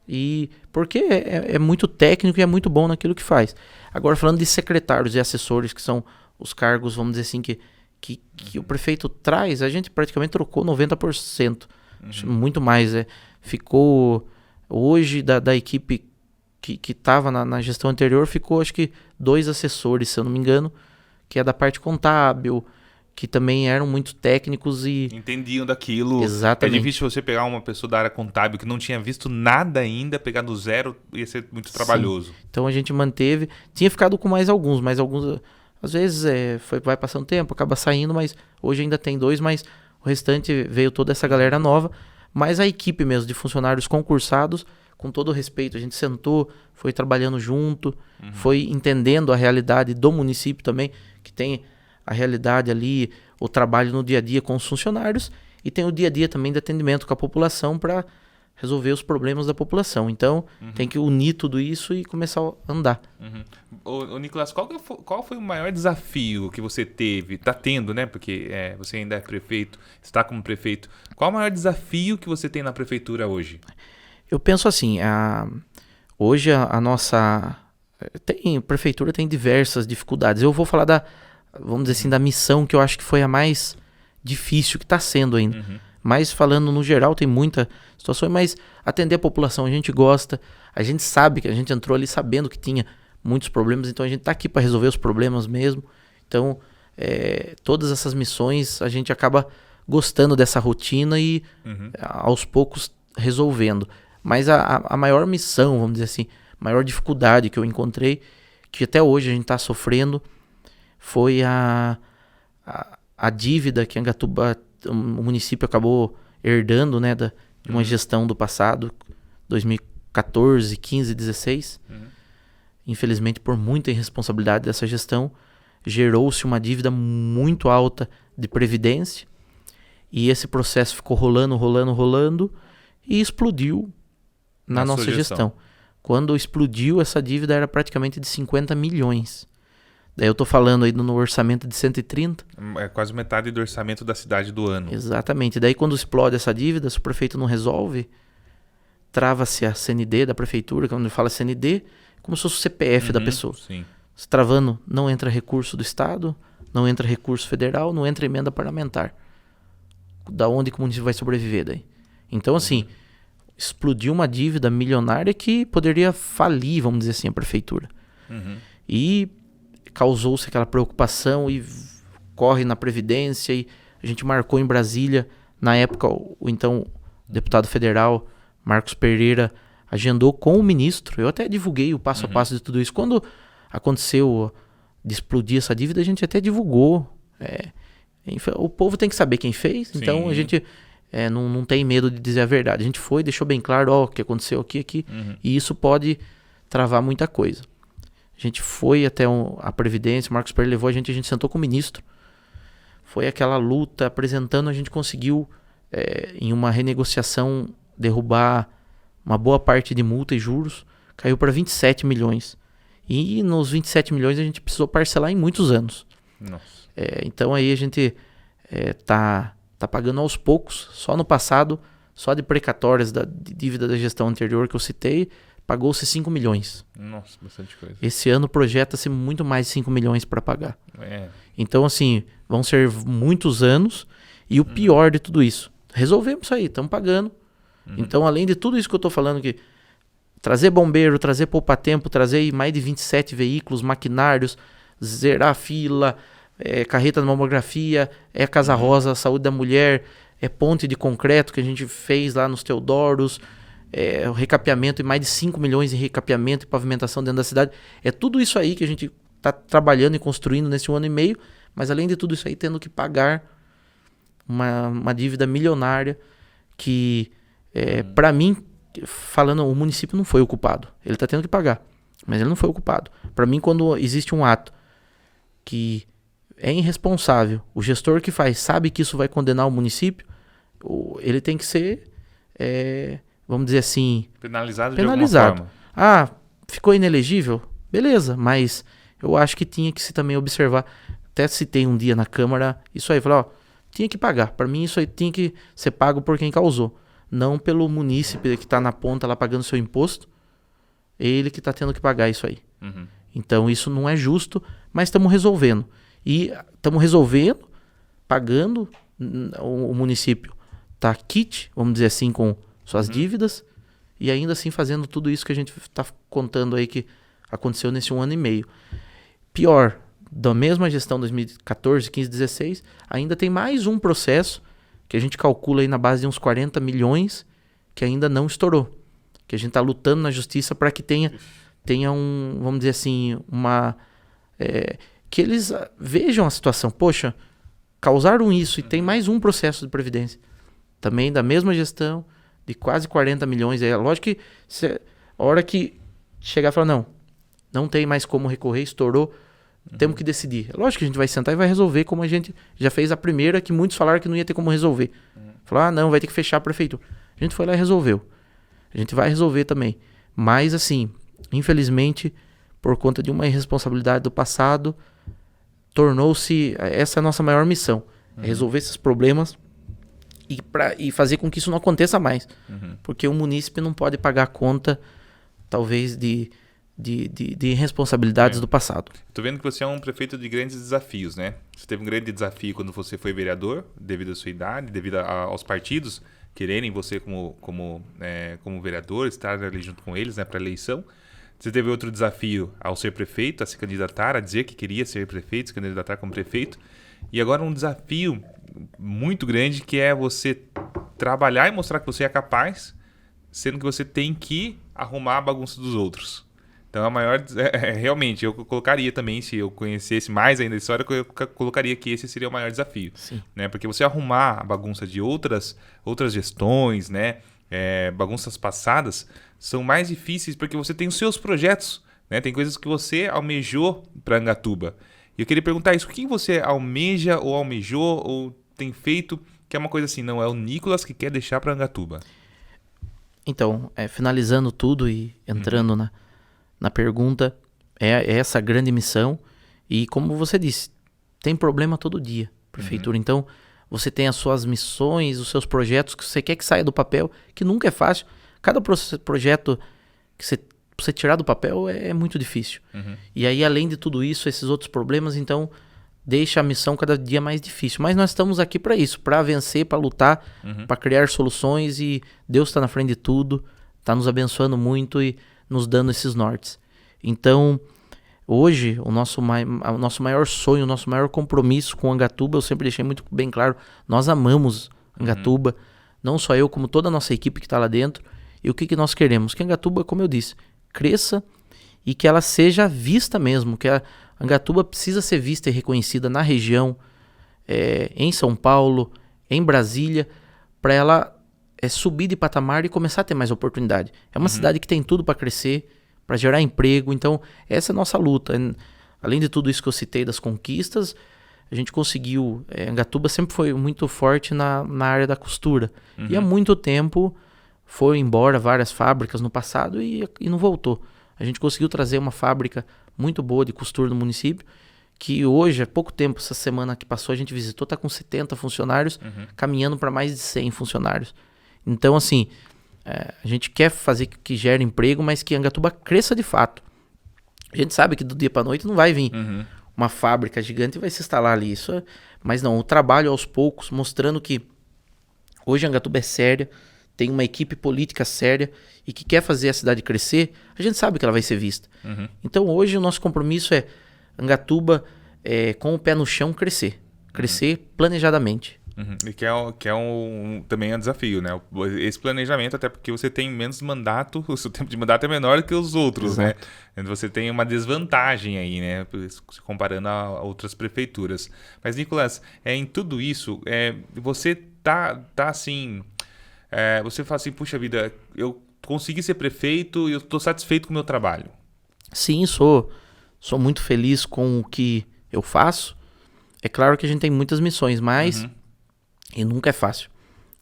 Speaker 2: e porque é muito técnico e é muito bom naquilo que faz. Agora, falando de secretários e assessores, que são os cargos, vamos dizer assim, que que o prefeito traz, a gente praticamente trocou 90%. Muito mais. Ficou, hoje, da equipe que estava na gestão anterior, ficou acho que 2 assessores, se eu não me engano, que é da parte contábil, que também eram muito técnicos e...
Speaker 1: entendiam daquilo.
Speaker 2: Exatamente.
Speaker 1: É difícil você pegar uma pessoa da área contábil que não tinha visto nada ainda, pegar do zero, ia ser muito trabalhoso.
Speaker 2: Então a gente manteve, tinha ficado com mais alguns, às vezes vai passando tempo, acaba saindo, mas hoje ainda tem 2, mas o restante veio toda essa galera nova, mas a equipe mesmo de funcionários concursados, com todo o respeito, a gente sentou, foi trabalhando junto, foi entendendo a realidade do município também, que tem a realidade ali, o trabalho no dia a dia com os funcionários, e tem o dia a dia também de atendimento com a população para resolver os problemas da população. Então, tem que unir tudo isso e começar a andar.
Speaker 1: Ô, Nicolas, qual foi o maior desafio que você teve, está tendo, né? Porque você ainda é prefeito, está como prefeito. Qual o maior desafio que você tem na prefeitura hoje?
Speaker 2: Eu penso assim, hoje a nossa prefeitura tem diversas dificuldades. Eu vou falar vamos dizer assim, da missão que eu acho que foi a mais difícil, que está sendo ainda. Mas falando no geral, tem muita situação, mas atender a população a gente gosta, a gente sabe que a gente entrou ali sabendo que tinha muitos problemas, então a gente está aqui para resolver os problemas mesmo. Então, todas essas missões a gente acaba gostando dessa rotina e aos poucos resolvendo. Mas a maior missão, vamos dizer assim, a maior dificuldade que eu encontrei, que até hoje a gente está sofrendo, foi a dívida que Angatuba, o município acabou herdando, né, de uma gestão do passado, 2014, 15, 16. Infelizmente, por muita irresponsabilidade dessa gestão, gerou-se uma dívida muito alta de previdência, e esse processo ficou rolando, e explodiu na nossa gestão. Quando explodiu, essa dívida era praticamente de 50 milhões. Daí eu tô falando aí no orçamento de 130.
Speaker 1: É quase metade do orçamento da cidade do ano.
Speaker 2: Exatamente. Daí quando explode essa dívida, se o prefeito não resolve, trava-se a CND da prefeitura, quando ele fala CND, como se fosse o CPF da pessoa.
Speaker 1: Sim.
Speaker 2: Se travando, não entra recurso do Estado, não entra recurso federal, não entra emenda parlamentar. Da onde que o município vai sobreviver daí? Então, assim, explodiu uma dívida milionária que poderia falir, vamos dizer assim, a prefeitura. E causou-se aquela preocupação e corre na Previdência, e a gente marcou em Brasília, na época, o então deputado federal Marcos Pereira agendou com o ministro, eu até divulguei o passo a passo de tudo isso. Quando aconteceu de explodir essa dívida, a gente até divulgou. O povo tem que saber quem fez, então a gente não tem medo de dizer a verdade. A gente foi, deixou bem claro, o que aconteceu aqui, e isso pode travar muita coisa. A gente foi até a Previdência, o Marcos Pereira levou a gente sentou com o ministro. Foi aquela luta, apresentando, a gente conseguiu, em uma renegociação, derrubar uma boa parte de multa e juros, caiu para 27 milhões. E nos 27 milhões a gente precisou parcelar em muitos anos.
Speaker 1: Nossa.
Speaker 2: Então aí a gente tá pagando aos poucos. Só no passado, só de precatórias de dívida da gestão anterior que eu citei, pagou-se 5 milhões.
Speaker 1: Nossa, bastante coisa.
Speaker 2: Esse ano projeta-se muito mais de 5 milhões para pagar. Então, assim, vão ser muitos anos. E o pior de tudo isso, resolvemos isso aí, estamos pagando. Então, além de tudo isso que eu estou falando, que trazer bombeiro, trazer poupa-tempo, trazer mais de 27 veículos, maquinários, zerar a fila, carreta de mamografia, Casa Rosa, saúde da mulher, ponte de concreto que a gente fez lá nos Teodoros, o recapeamento, e mais de 5 milhões em recapeamento e pavimentação dentro da cidade. É tudo isso aí que a gente está trabalhando e construindo nesse 1 ano e meio, mas além de tudo isso aí, tendo que pagar uma dívida milionária que, para mim, falando, o município não foi o culpado. Ele está tendo que pagar, mas ele não foi o culpado. Para mim, quando existe um ato que é irresponsável, o gestor que faz sabe que isso vai condenar o município, ele tem que ser, vamos dizer assim,
Speaker 1: penalizado de alguma forma.
Speaker 2: Ficou inelegível? Beleza, mas eu acho que tinha que se também observar. Até citei um dia na Câmara isso aí, falei, tinha que pagar. Para mim isso aí tinha que ser pago por quem causou, não pelo munícipe que está na ponta lá pagando seu imposto, ele que está tendo que pagar isso aí. Então isso não é justo, mas estamos resolvendo. E estamos resolvendo pagando, o município tá quite, vamos dizer assim, com suas dívidas, e ainda assim fazendo tudo isso que a gente está contando aí que aconteceu nesse 1 ano e meio. Pior, da mesma gestão 2014, 15, 16, ainda tem mais um processo que a gente calcula aí na base de uns 40 milhões que ainda não estourou. Que a gente está lutando na justiça para que tenha um, vamos dizer assim, que eles vejam a situação. Poxa, causaram isso e tem mais um processo de previdência. Também da mesma gestão, de quase 40 milhões. É lógico que a hora que chegar e falar, não tem mais como recorrer, estourou, temos que decidir. É lógico que a gente vai sentar e vai resolver como a gente já fez a primeira, que muitos falaram que não ia ter como resolver. Falaram, não, vai ter que fechar a prefeitura. A gente foi lá e resolveu. A gente vai resolver também. Mas assim, infelizmente, por conta de uma irresponsabilidade do passado, tornou-se, essa é a nossa maior missão, é resolver esses problemas e fazer com que isso não aconteça mais. Porque o munícipe não pode pagar a conta, talvez, de irresponsabilidades do passado.
Speaker 1: Tô vendo que você é um prefeito de grandes desafios, né? Você teve um grande desafio quando você foi vereador, devido à sua idade, devido aos partidos quererem você como vereador, estar ali junto com eles, né, para eleição. Você teve outro desafio ao ser prefeito, a se candidatar, a dizer que queria ser prefeito, se candidatar como prefeito. E agora um desafio muito grande, que é você trabalhar e mostrar que você é capaz, sendo que você tem que arrumar a bagunça dos outros. Então a maior... realmente, eu colocaria também, se eu conhecesse mais ainda a história, eu colocaria que esse seria o maior desafio. Né? Porque você arrumar a bagunça de outras gestões, né? Bagunças passadas, são mais difíceis porque você tem os seus projetos, né? Tem coisas que você almejou para Angatuba. E eu queria perguntar isso, o que você almeja ou almejou ou tem feito, que é uma coisa assim, não é o Nicolas que quer deixar para Angatuba?
Speaker 2: Então, finalizando tudo e entrando na pergunta, é essa grande missão. E como você disse, tem problema todo dia, prefeitura. Então, você tem as suas missões, os seus projetos que você quer que saia do papel, que nunca é fácil. Cada projeto que você tirar do papel é muito difícil. E aí, além de tudo isso, esses outros problemas, então, deixa a missão cada dia mais difícil. Mas nós estamos aqui para isso, para vencer, para lutar, para criar soluções, e Deus está na frente de tudo, está nos abençoando muito e nos dando esses nortes. Então, hoje, o nosso maior sonho, o nosso maior compromisso com Angatuba, eu sempre deixei muito bem claro, nós amamos Angatuba, não só eu, como toda a nossa equipe que está lá dentro. E o que nós queremos? Que Angatuba, como eu disse, cresça e que ela seja vista mesmo, que a Angatuba precisa ser vista e reconhecida na região, em São Paulo, em Brasília, para ela subir de patamar e começar a ter mais oportunidade. É uma cidade que tem tudo para crescer, para gerar emprego. Então, essa é a nossa luta. Além de tudo isso que eu citei das conquistas, a gente conseguiu... Angatuba sempre foi muito forte na área da costura. E há muito tempo foi embora várias fábricas no passado e não voltou. A gente conseguiu trazer uma fábrica muito boa de costura no município, que hoje, há pouco tempo, essa semana que passou, a gente visitou, está com 70 funcionários, caminhando para mais de 100 funcionários. Então, assim, a gente quer fazer que gere emprego, mas que Angatuba cresça de fato. A gente sabe que do dia para noite não vai vir uma fábrica gigante e vai se instalar ali. Mas não, o trabalho aos poucos, mostrando que hoje Angatuba é séria, tem uma equipe política séria e que quer fazer a cidade crescer, a gente sabe que ela vai ser vista. Então, hoje o nosso compromisso é Angatuba, com o pé no chão, crescer planejadamente.
Speaker 1: E que também é um desafio, né? Esse planejamento, até porque você tem menos mandato, o seu tempo de mandato é menor que os outros, né? Você tem uma desvantagem aí, né? Comparando a outras prefeituras. Mas, Nicolas, em tudo isso, você tá assim... você fala assim, puxa vida, eu consegui ser prefeito e eu estou satisfeito com o meu trabalho.
Speaker 2: Sim, sou muito feliz com o que eu faço. É claro que a gente tem muitas missões, mas... E nunca é fácil.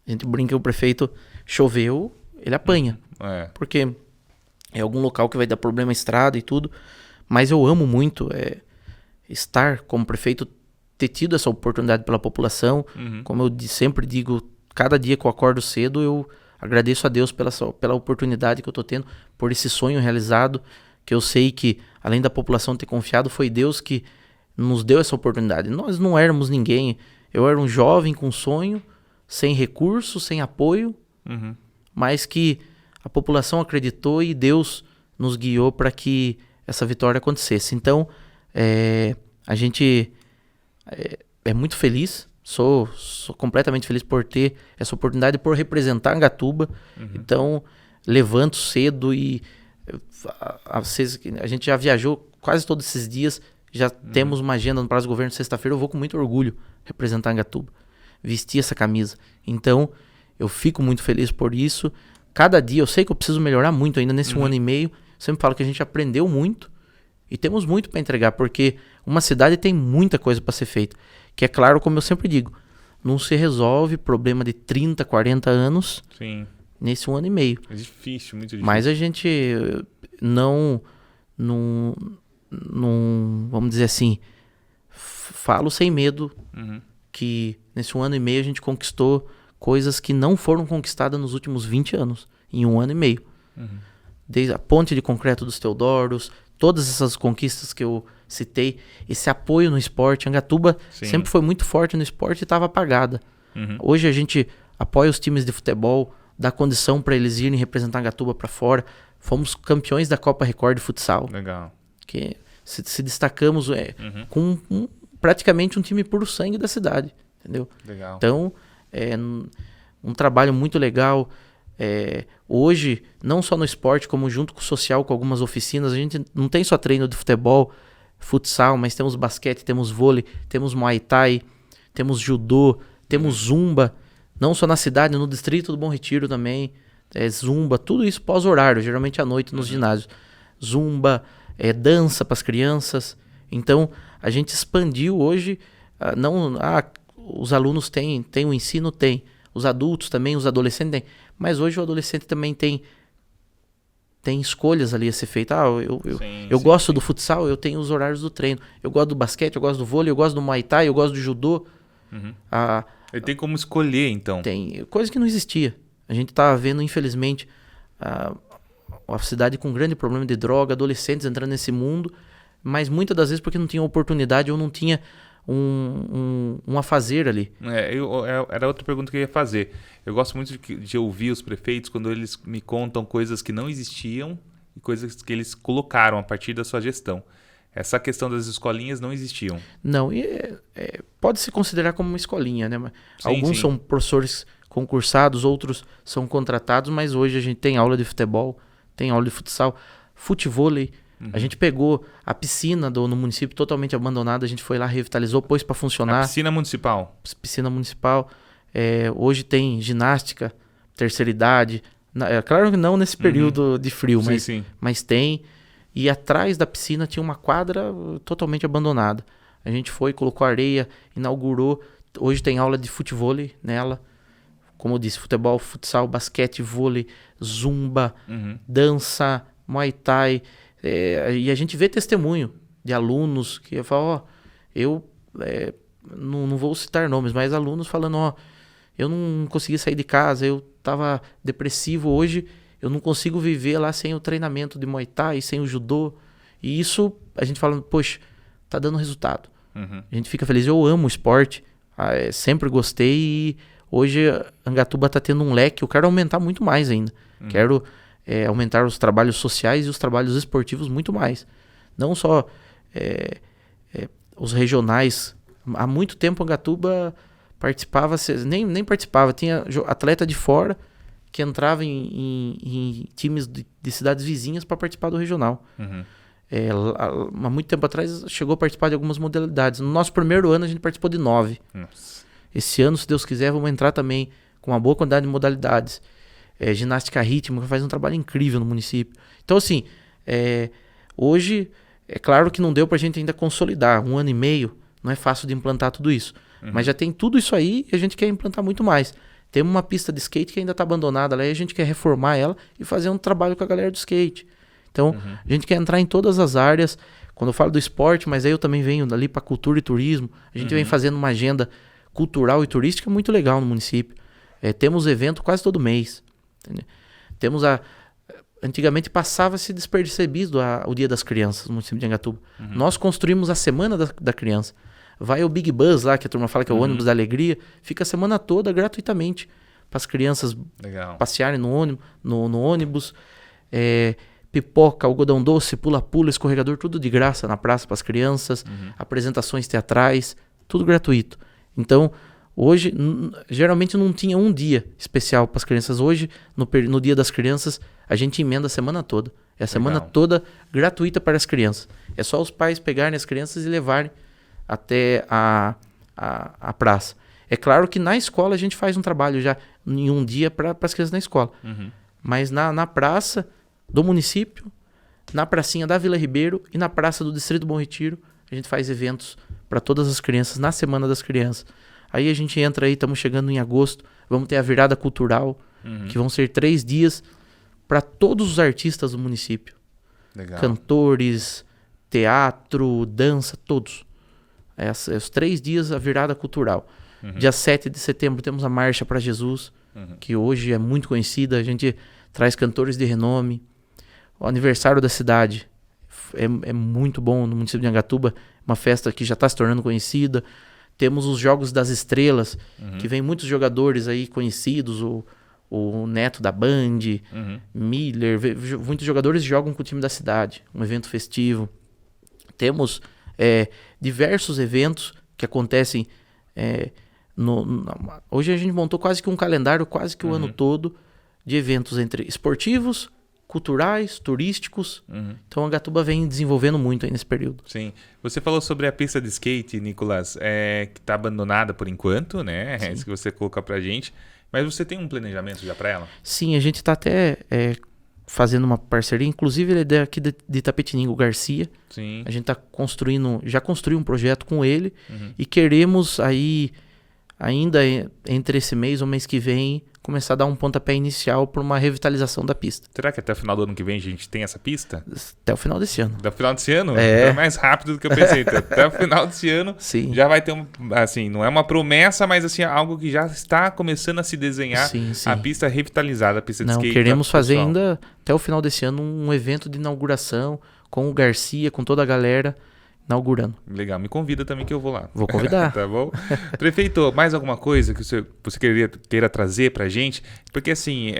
Speaker 2: A gente brinca que o prefeito choveu, ele apanha. Porque é algum local que vai dar problema à estrada e tudo. Mas eu amo muito estar como prefeito, ter tido essa oportunidade pela população. Como eu sempre digo, cada dia que eu acordo cedo, eu agradeço a Deus pela oportunidade que eu estou tendo, por esse sonho realizado, que eu sei que, além da população ter confiado, foi Deus que nos deu essa oportunidade. Nós não éramos ninguém. Eu era um jovem com sonho, sem recurso, sem apoio, mas que a população acreditou e Deus nos guiou para que essa vitória acontecesse. Então, a gente é muito feliz, sou completamente feliz por ter essa oportunidade, por representar Angatuba. Então, levanto cedo e a gente já viajou quase todos esses dias, já temos uma agenda no Prazo do Governo. Sexta-feira eu vou com muito orgulho representar Angatuba, vestir essa camisa. Então, eu fico muito feliz por isso. Cada dia, eu sei que eu preciso melhorar muito ainda nesse 1 ano e meio. Sempre falo que a gente aprendeu muito e temos muito para entregar, porque uma cidade tem muita coisa para ser feita. Que é claro, como eu sempre digo, não se resolve problema de 30, 40 anos nesse 1 ano e meio.
Speaker 1: É difícil, muito difícil.
Speaker 2: Mas a gente não vamos dizer assim, falo sem medo que nesse 1 ano e meio a gente conquistou coisas que não foram conquistadas nos últimos 20 anos, em 1 ano e meio. Desde a ponte de concreto dos Teodoros, todas essas conquistas que eu citei, esse apoio no esporte. Angatuba sempre foi muito forte no esporte e estava apagada. Hoje a gente apoia os times de futebol, dá condição para eles irem representar Angatuba para fora. Fomos campeões da Copa Record de futsal.
Speaker 1: Legal.
Speaker 2: Que se destacamos com praticamente um time puro sangue da cidade, entendeu?
Speaker 1: Legal.
Speaker 2: Então, um trabalho muito legal. Hoje, não só no esporte, como junto com o social, com algumas oficinas, a gente não tem só treino de futebol, futsal, mas temos basquete, temos vôlei, temos muay thai, temos judô, temos zumba, não só na cidade, no distrito do Bom Retiro também, zumba, tudo isso pós-horário, geralmente à noite nos ginásios. Zumba, dança para as crianças. Então, a gente expandiu hoje, os alunos têm o ensino, tem. Os adultos também, os adolescentes têm. Mas hoje o adolescente também tem escolhas ali a ser feitas. Eu gosto do futsal, eu tenho os horários do treino. Eu gosto do basquete, eu gosto do vôlei, eu gosto do muay thai, eu gosto do judô.
Speaker 1: Ele tem como escolher, então.
Speaker 2: Tem coisa que não existia. A gente está vendo, infelizmente, a cidade com grande problema de droga, adolescentes entrando nesse mundo, mas muitas das vezes porque não tinha oportunidade ou não tinha um afazer ali.
Speaker 1: Era outra pergunta que eu ia fazer. Eu gosto muito de ouvir os prefeitos quando eles me contam coisas que não existiam e coisas que eles colocaram a partir da sua gestão. Essa questão das escolinhas não existiam.
Speaker 2: Não, pode se considerar como uma escolinha, né? Alguns são professores concursados, outros são contratados, mas hoje a gente tem aula de futebol, tem aula de futsal, futevôlei. A gente pegou a piscina no município totalmente abandonada, a gente foi lá, revitalizou, pôs para funcionar.
Speaker 1: A piscina municipal?
Speaker 2: Piscina municipal. Hoje tem ginástica, terceira idade. Claro que não nesse período de frio, mas tem. E atrás da piscina tinha uma quadra totalmente abandonada. A gente foi, colocou areia, inaugurou. Hoje tem aula de futevôlei nela. Como eu disse, futebol, futsal, basquete, vôlei, zumba, dança, muay thai. E a gente vê testemunho de alunos que falam, não vou citar nomes, mas alunos falando, eu não consegui sair de casa, eu estava depressivo, hoje eu não consigo viver lá sem o treinamento de muay thai, sem o judô. E isso, a gente falando, poxa, tá dando resultado. A gente fica feliz. Eu amo o esporte, sempre gostei e hoje Angatuba tá tendo um leque, eu quero aumentar muito mais ainda. Quero aumentar os trabalhos sociais e os trabalhos esportivos muito mais. Não só os regionais. Há muito tempo Angatuba participava, nem participava, tinha atleta de fora que entrava em times de cidades vizinhas para participar do regional. Há muito tempo atrás chegou a participar de algumas modalidades. No nosso primeiro ano a gente participou de 9.
Speaker 1: Nossa.
Speaker 2: Esse ano, se Deus quiser, vamos entrar também com uma boa quantidade de modalidades. Ginástica rítmica faz um trabalho incrível no município. Então, assim, hoje, é claro que não deu pra gente ainda consolidar. 1 ano e meio, não é fácil de implantar tudo isso. Mas já tem tudo isso aí e a gente quer implantar muito mais. Temos uma pista de skate que ainda está abandonada lá e a gente quer reformar ela e fazer um trabalho com a galera do skate. Então, a gente quer entrar em todas as áreas. Quando eu falo do esporte, mas aí eu também venho dali para cultura e turismo. A gente vem fazendo uma agenda cultural e turística muito legal no município. Temos evento quase todo mês. Entendeu? Temos antigamente passava-se despercebido o Dia das Crianças no município de Angatuba. Nós construímos a Semana da Criança. Vai ao Big Bus lá, que a turma fala que é o ônibus da alegria, fica a semana toda gratuitamente para as crianças passearem no ônibus. Pipoca, algodão doce, pula-pula, escorregador, tudo de graça na praça para as crianças, apresentações teatrais, tudo gratuito. Então, hoje, geralmente não tinha um dia especial para as crianças. Hoje, no Dia das Crianças, a gente emenda a semana toda. É a semana toda gratuita para as crianças. É só os pais pegarem as crianças e levarem até a praça. É claro que na escola a gente faz um trabalho já em um dia para as crianças na escola. Mas na praça do município, na pracinha da Vila Ribeiro e na praça do Distrito Bom Retiro, a gente faz eventos para todas as crianças na Semana das Crianças. Aí a gente entra aí, estamos chegando em agosto, vamos ter a virada cultural, que vão ser 3 dias para todos os artistas do município.
Speaker 1: Legal.
Speaker 2: Cantores, teatro, dança, todos. Os 3 dias a virada cultural. Dia 7 de setembro temos a Marcha para Jesus, que hoje é muito conhecida. A gente traz cantores de renome. O aniversário da cidade é muito bom no município de Angatuba. Uma festa que já está se tornando conhecida. Temos os Jogos das Estrelas, que vem muitos jogadores aí conhecidos. O Neto da Band, Miller, muitos jogadores jogam com o time da cidade. Um evento festivo. Temos diversos eventos que acontecem. Hoje a gente montou quase que um calendário, quase que o ano todo, de eventos entre esportivos, culturais, turísticos. Então a Angatuba vem desenvolvendo muito aí nesse período.
Speaker 1: Sim. Você falou sobre a pista de skate, Nicolas, que está abandonada por enquanto, né? É isso que você colocou pra gente. Mas você tem um planejamento já para ela?
Speaker 2: Sim, a gente está até fazendo uma parceria, inclusive ele é daqui de Itapetininga, o Garcia.
Speaker 1: Sim.
Speaker 2: A gente está já construiu um projeto com ele e queremos aí, ainda entre esse mês ou mês que vem, começar a dar um pontapé inicial para uma revitalização da pista.
Speaker 1: Será que até o final do ano que vem a gente tem essa pista?
Speaker 2: Até o final desse ano.
Speaker 1: Até o final desse ano? É mais rápido do que eu pensei. Então, até o final desse ano já vai ter assim, não é uma promessa, mas assim, algo que já está começando a se desenhar.
Speaker 2: Sim.
Speaker 1: A pista revitalizada, a pista de skate.
Speaker 2: Queremos fazer ainda até o final desse ano um evento de inauguração com o Garcia, com toda a galera inaugurando.
Speaker 1: Legal, me convida também que eu vou lá.
Speaker 2: Vou convidar.
Speaker 1: Tá bom? Prefeito, mais alguma coisa que você queira trazer pra gente? Porque assim,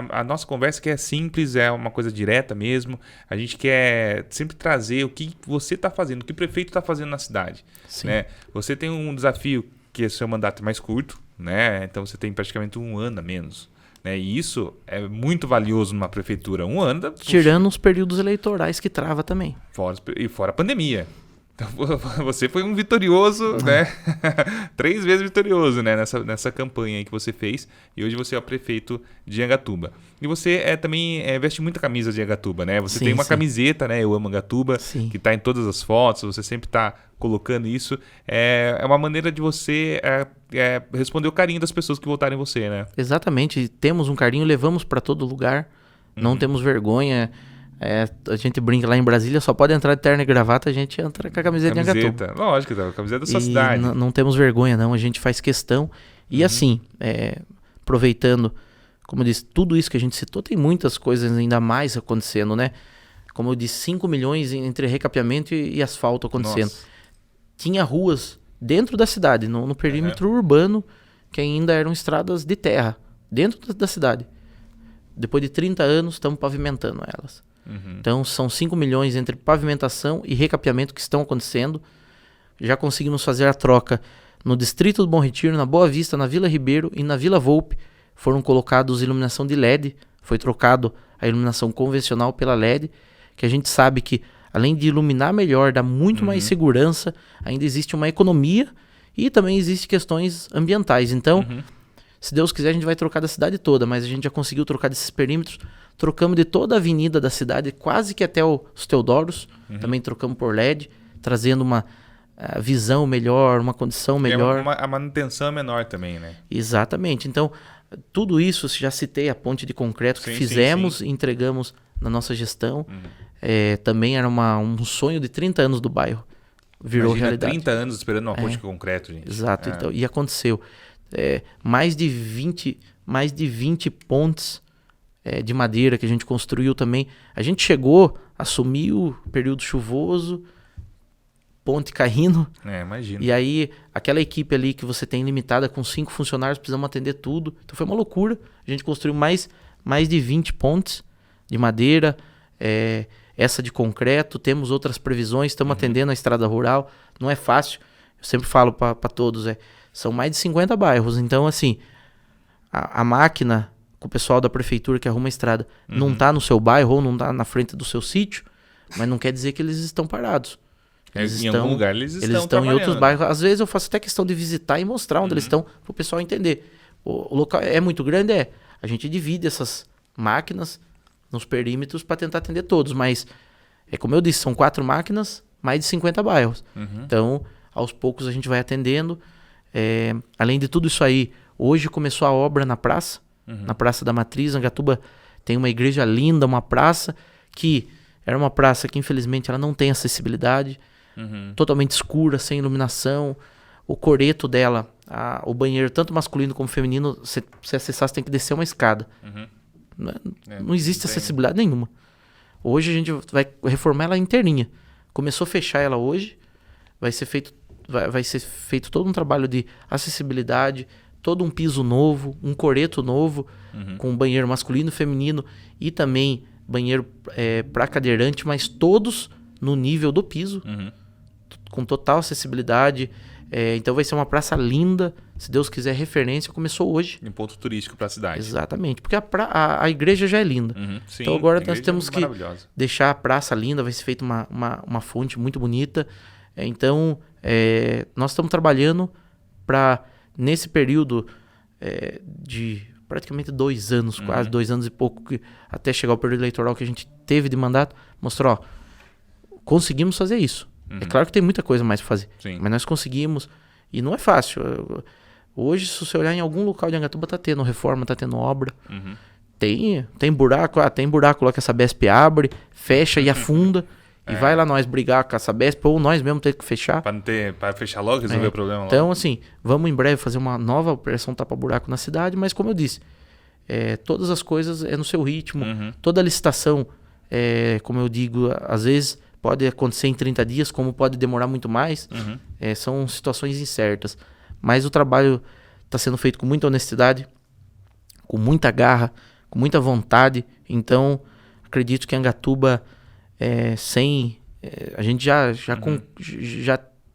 Speaker 1: a nossa conversa que é simples, é uma coisa direta mesmo. A gente quer sempre trazer o que você está fazendo, o que o prefeito está fazendo na cidade.
Speaker 2: Sim.
Speaker 1: Né? Você tem um desafio que é seu mandato mais curto, né? Então você tem praticamente 1 ano a menos. Né? E isso é muito valioso numa prefeitura. 1 ano...
Speaker 2: Tirando os períodos eleitorais que trava também.
Speaker 1: Fora a pandemia. Então, você foi um vitorioso, né? 3 vezes vitorioso, né? Nessa campanha aí que você fez. E hoje você é o prefeito de Angatuba. E você também veste muita camisa de Angatuba, né? Você tem uma camiseta, né? Eu amo Angatuba, que está em todas as fotos. Você sempre está colocando isso. É uma maneira de você responder o carinho das pessoas que votaram em você, né?
Speaker 2: Exatamente. Temos um carinho, levamos para todo lugar. Não temos vergonha. A gente brinca lá em Brasília, só pode entrar de terno e gravata, a gente entra com a camiseta de Angatuba.
Speaker 1: Lógico, a camiseta da sua cidade.
Speaker 2: Não temos vergonha, não. A gente faz questão. E assim, aproveitando, como eu disse, tudo isso que a gente citou, tem muitas coisas ainda mais acontecendo, né? Como eu disse, 5 milhões entre recapeamento e asfalto acontecendo.
Speaker 1: Nossa.
Speaker 2: Tinha ruas dentro da cidade, no perímetro urbano, que ainda eram estradas de terra, dentro da cidade. Depois de 30 anos, estamos pavimentando elas. Então, são 5 milhões entre pavimentação e recapeamento que estão acontecendo. Já conseguimos fazer a troca no Distrito do Bom Retiro, na Boa Vista, na Vila Ribeiro e na Vila Volpe. Foram colocados iluminação de LED. Foi trocado a iluminação convencional pela LED, que a gente sabe que, além de iluminar melhor, dá muito mais segurança, ainda existe uma economia e também existem questões ambientais. Então, se Deus quiser, a gente vai trocar da cidade toda, mas a gente já conseguiu trocar desses perímetros. Trocamos de toda a avenida da cidade, quase que até os Teodoros. Também trocamos por LED, trazendo uma visão melhor, uma condição melhor.
Speaker 1: A manutenção é menor também, né?
Speaker 2: Exatamente. Então, tudo isso, já citei a ponte de concreto que fizemos e entregamos na nossa gestão. Também era um sonho de 30 anos do bairro. Virou realidade.
Speaker 1: 30 anos esperando uma ponte de concreto, gente.
Speaker 2: Exato. Então, e aconteceu. Mais de 20 pontes de madeira que a gente construiu também. A gente chegou, assumiu o período chuvoso, ponte caindo.
Speaker 1: Imagina.
Speaker 2: E aí, aquela equipe ali que você tem limitada com 5 funcionários, precisamos atender tudo. Então foi uma loucura. A gente construiu mais de 20 pontes de madeira, essa de concreto. Temos outras previsões, estamos atendendo a estrada rural. Não é fácil. Eu sempre falo para todos, são mais de 50 bairros. Então, assim, a máquina, com o pessoal da prefeitura que arruma a estrada, não está no seu bairro ou não está na frente do seu sítio, mas não quer dizer que eles estão parados.
Speaker 1: Em algum lugar eles
Speaker 2: estão em outros bairros. Às vezes eu faço até questão de visitar e mostrar onde eles estão, para o pessoal entender. O local é muito grande, a gente divide essas máquinas nos perímetros para tentar atender todos, mas como eu disse, são 4 máquinas, mais de 50 bairros. Então, aos poucos a gente vai atendendo. Além de tudo isso aí, hoje começou a obra na praça, na Praça da Matriz. Angatuba tem uma igreja linda, uma praça que era uma praça que infelizmente ela não tem acessibilidade, totalmente escura, sem iluminação. O coreto dela, o banheiro, tanto masculino como feminino, você acessar, você tem que descer uma escada. Não existe acessibilidade nenhuma. Hoje a gente vai reformar ela inteirinha. Começou a fechar ela hoje, vai ser feito todo um trabalho de acessibilidade, todo um piso novo, um coreto novo, com banheiro masculino, feminino e também banheiro para cadeirante, mas todos no nível do piso, com total acessibilidade. Então vai ser uma praça linda, se Deus quiser, referência. Começou hoje.
Speaker 1: Um ponto turístico para a cidade.
Speaker 2: Exatamente, porque a igreja já é linda.
Speaker 1: Sim,
Speaker 2: então agora nós temos que deixar a praça linda, vai ser feita uma fonte muito bonita. Então nós estamos trabalhando para, nesse período de praticamente 2 anos, quase 2 anos e pouco, até chegar o período eleitoral que a gente teve de mandato, mostrar, conseguimos fazer isso. É claro que tem muita coisa mais para fazer, mas nós conseguimos, e não é fácil. Hoje, se você olhar em algum local de Angatuba, tá tendo reforma, tá tendo obra. Tem buraco, tem buraco lá que a Sabesp abre, fecha e afunda, e vai lá nós brigar com a Sabesp, ou nós mesmo ter que fechar.
Speaker 1: Para fechar logo, resolver o problema logo.
Speaker 2: Então, assim, vamos em breve fazer uma nova operação tapa-buraco na cidade, mas como eu disse, todas as coisas no seu ritmo, toda a licitação, como eu digo, às vezes pode acontecer em 30 dias, como pode demorar muito mais. São situações incertas. Mas o trabalho está sendo feito com muita honestidade, com muita garra, com muita vontade. Então, acredito que Angatuba, a gente já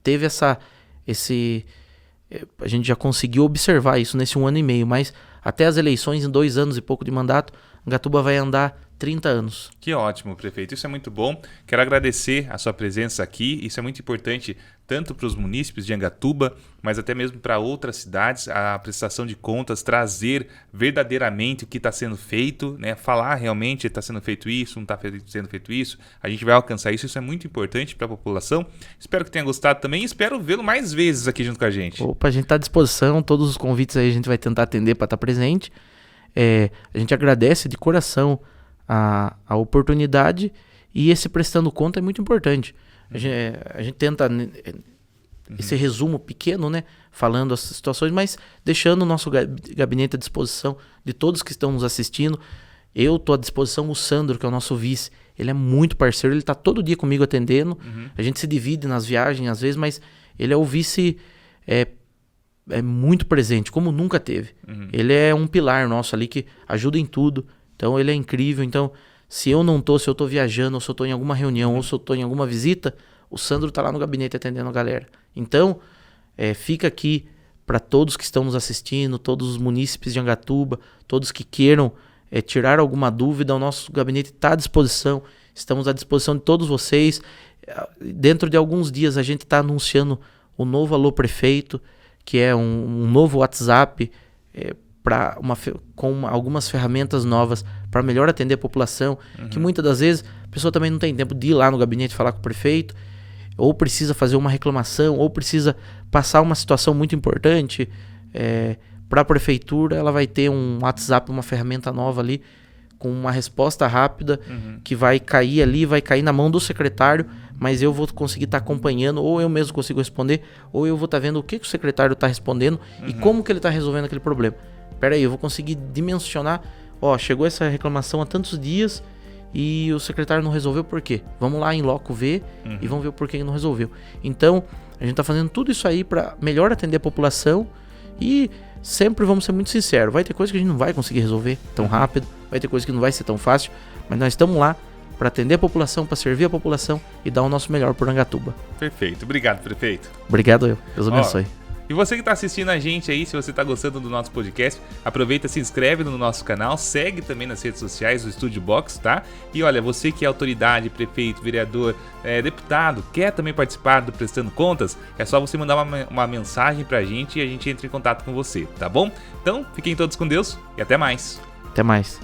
Speaker 2: teve a gente já conseguiu observar isso nesse 1 ano e meio, mas até as eleições, em 2 anos e pouco de mandato, Angatuba vai andar 30 anos.
Speaker 1: Que ótimo, prefeito. Isso é muito bom. Quero agradecer a sua presença aqui. Isso é muito importante tanto para os munícipes de Angatuba, mas até mesmo para outras cidades, a prestação de contas, trazer verdadeiramente o que está sendo feito, né? Falar realmente está sendo feito isso, não está sendo feito isso. A gente vai alcançar isso. Isso é muito importante para a população. Espero que tenha gostado também e espero vê-lo mais vezes aqui junto com a gente.
Speaker 2: Opa, a gente está à disposição. Todos os convites aí a gente vai tentar atender para estar presente. A gente agradece de coração a oportunidade, e esse prestando conta é muito importante. A gente tenta esse resumo pequeno, né, falando as situações, mas deixando o nosso gabinete à disposição de todos que estão nos assistindo. Eu estou à disposição, o Sandro, que é o nosso vice, ele é muito parceiro, ele está todo dia comigo atendendo. A gente se divide nas viagens às vezes, mas ele é o vice muito presente, como nunca teve. Ele é um pilar nosso ali que ajuda em tudo. Então ele é incrível. Então, se eu tô viajando, ou se eu tô em alguma reunião, ou se eu tô em alguma visita, o Sandro tá lá no gabinete atendendo a galera. Então, fica aqui para todos que estão nos assistindo, todos os munícipes de Angatuba, todos que queiram tirar alguma dúvida, o nosso gabinete está à disposição. Estamos à disposição de todos vocês. Dentro de alguns dias a gente está anunciando o novo Alô Prefeito, que é um novo WhatsApp, com algumas ferramentas novas para melhor atender a população, que muitas das vezes a pessoa também não tem tempo de ir lá no gabinete falar com o prefeito, ou precisa fazer uma reclamação, ou precisa passar uma situação muito importante. Para a prefeitura, ela vai ter um WhatsApp, uma ferramenta nova ali, com uma resposta rápida, que vai cair ali, vai cair na mão do secretário, mas eu vou conseguir estar acompanhando, ou eu mesmo consigo responder, ou eu vou estar vendo o que o secretário está respondendo e como que ele está resolvendo aquele problema. Pera aí, eu vou conseguir dimensionar, chegou essa reclamação há tantos dias e o secretário não resolveu por quê? Vamos lá em loco ver e vamos ver o porquê que não resolveu. Então, a gente está fazendo tudo isso aí para melhor atender a população e sempre vamos ser muito sinceros. Vai ter coisa que a gente não vai conseguir resolver tão rápido, vai ter coisa que não vai ser tão fácil, mas nós estamos lá para atender a população, para servir a população e dar o nosso melhor por Porangatuba.
Speaker 1: Perfeito. Obrigado, prefeito.
Speaker 2: Obrigado eu. Deus abençoe.
Speaker 1: E você que está assistindo a gente aí, se você está gostando do nosso podcast, aproveita, se inscreve no nosso canal, segue também nas redes sociais do Estúdio Box, tá? E olha, você que é autoridade, prefeito, vereador, deputado, quer também participar do Prestando Contas, é só você mandar uma mensagem pra gente e a gente entra em contato com você, tá bom? Então, fiquem todos com Deus e até mais.
Speaker 2: Até mais.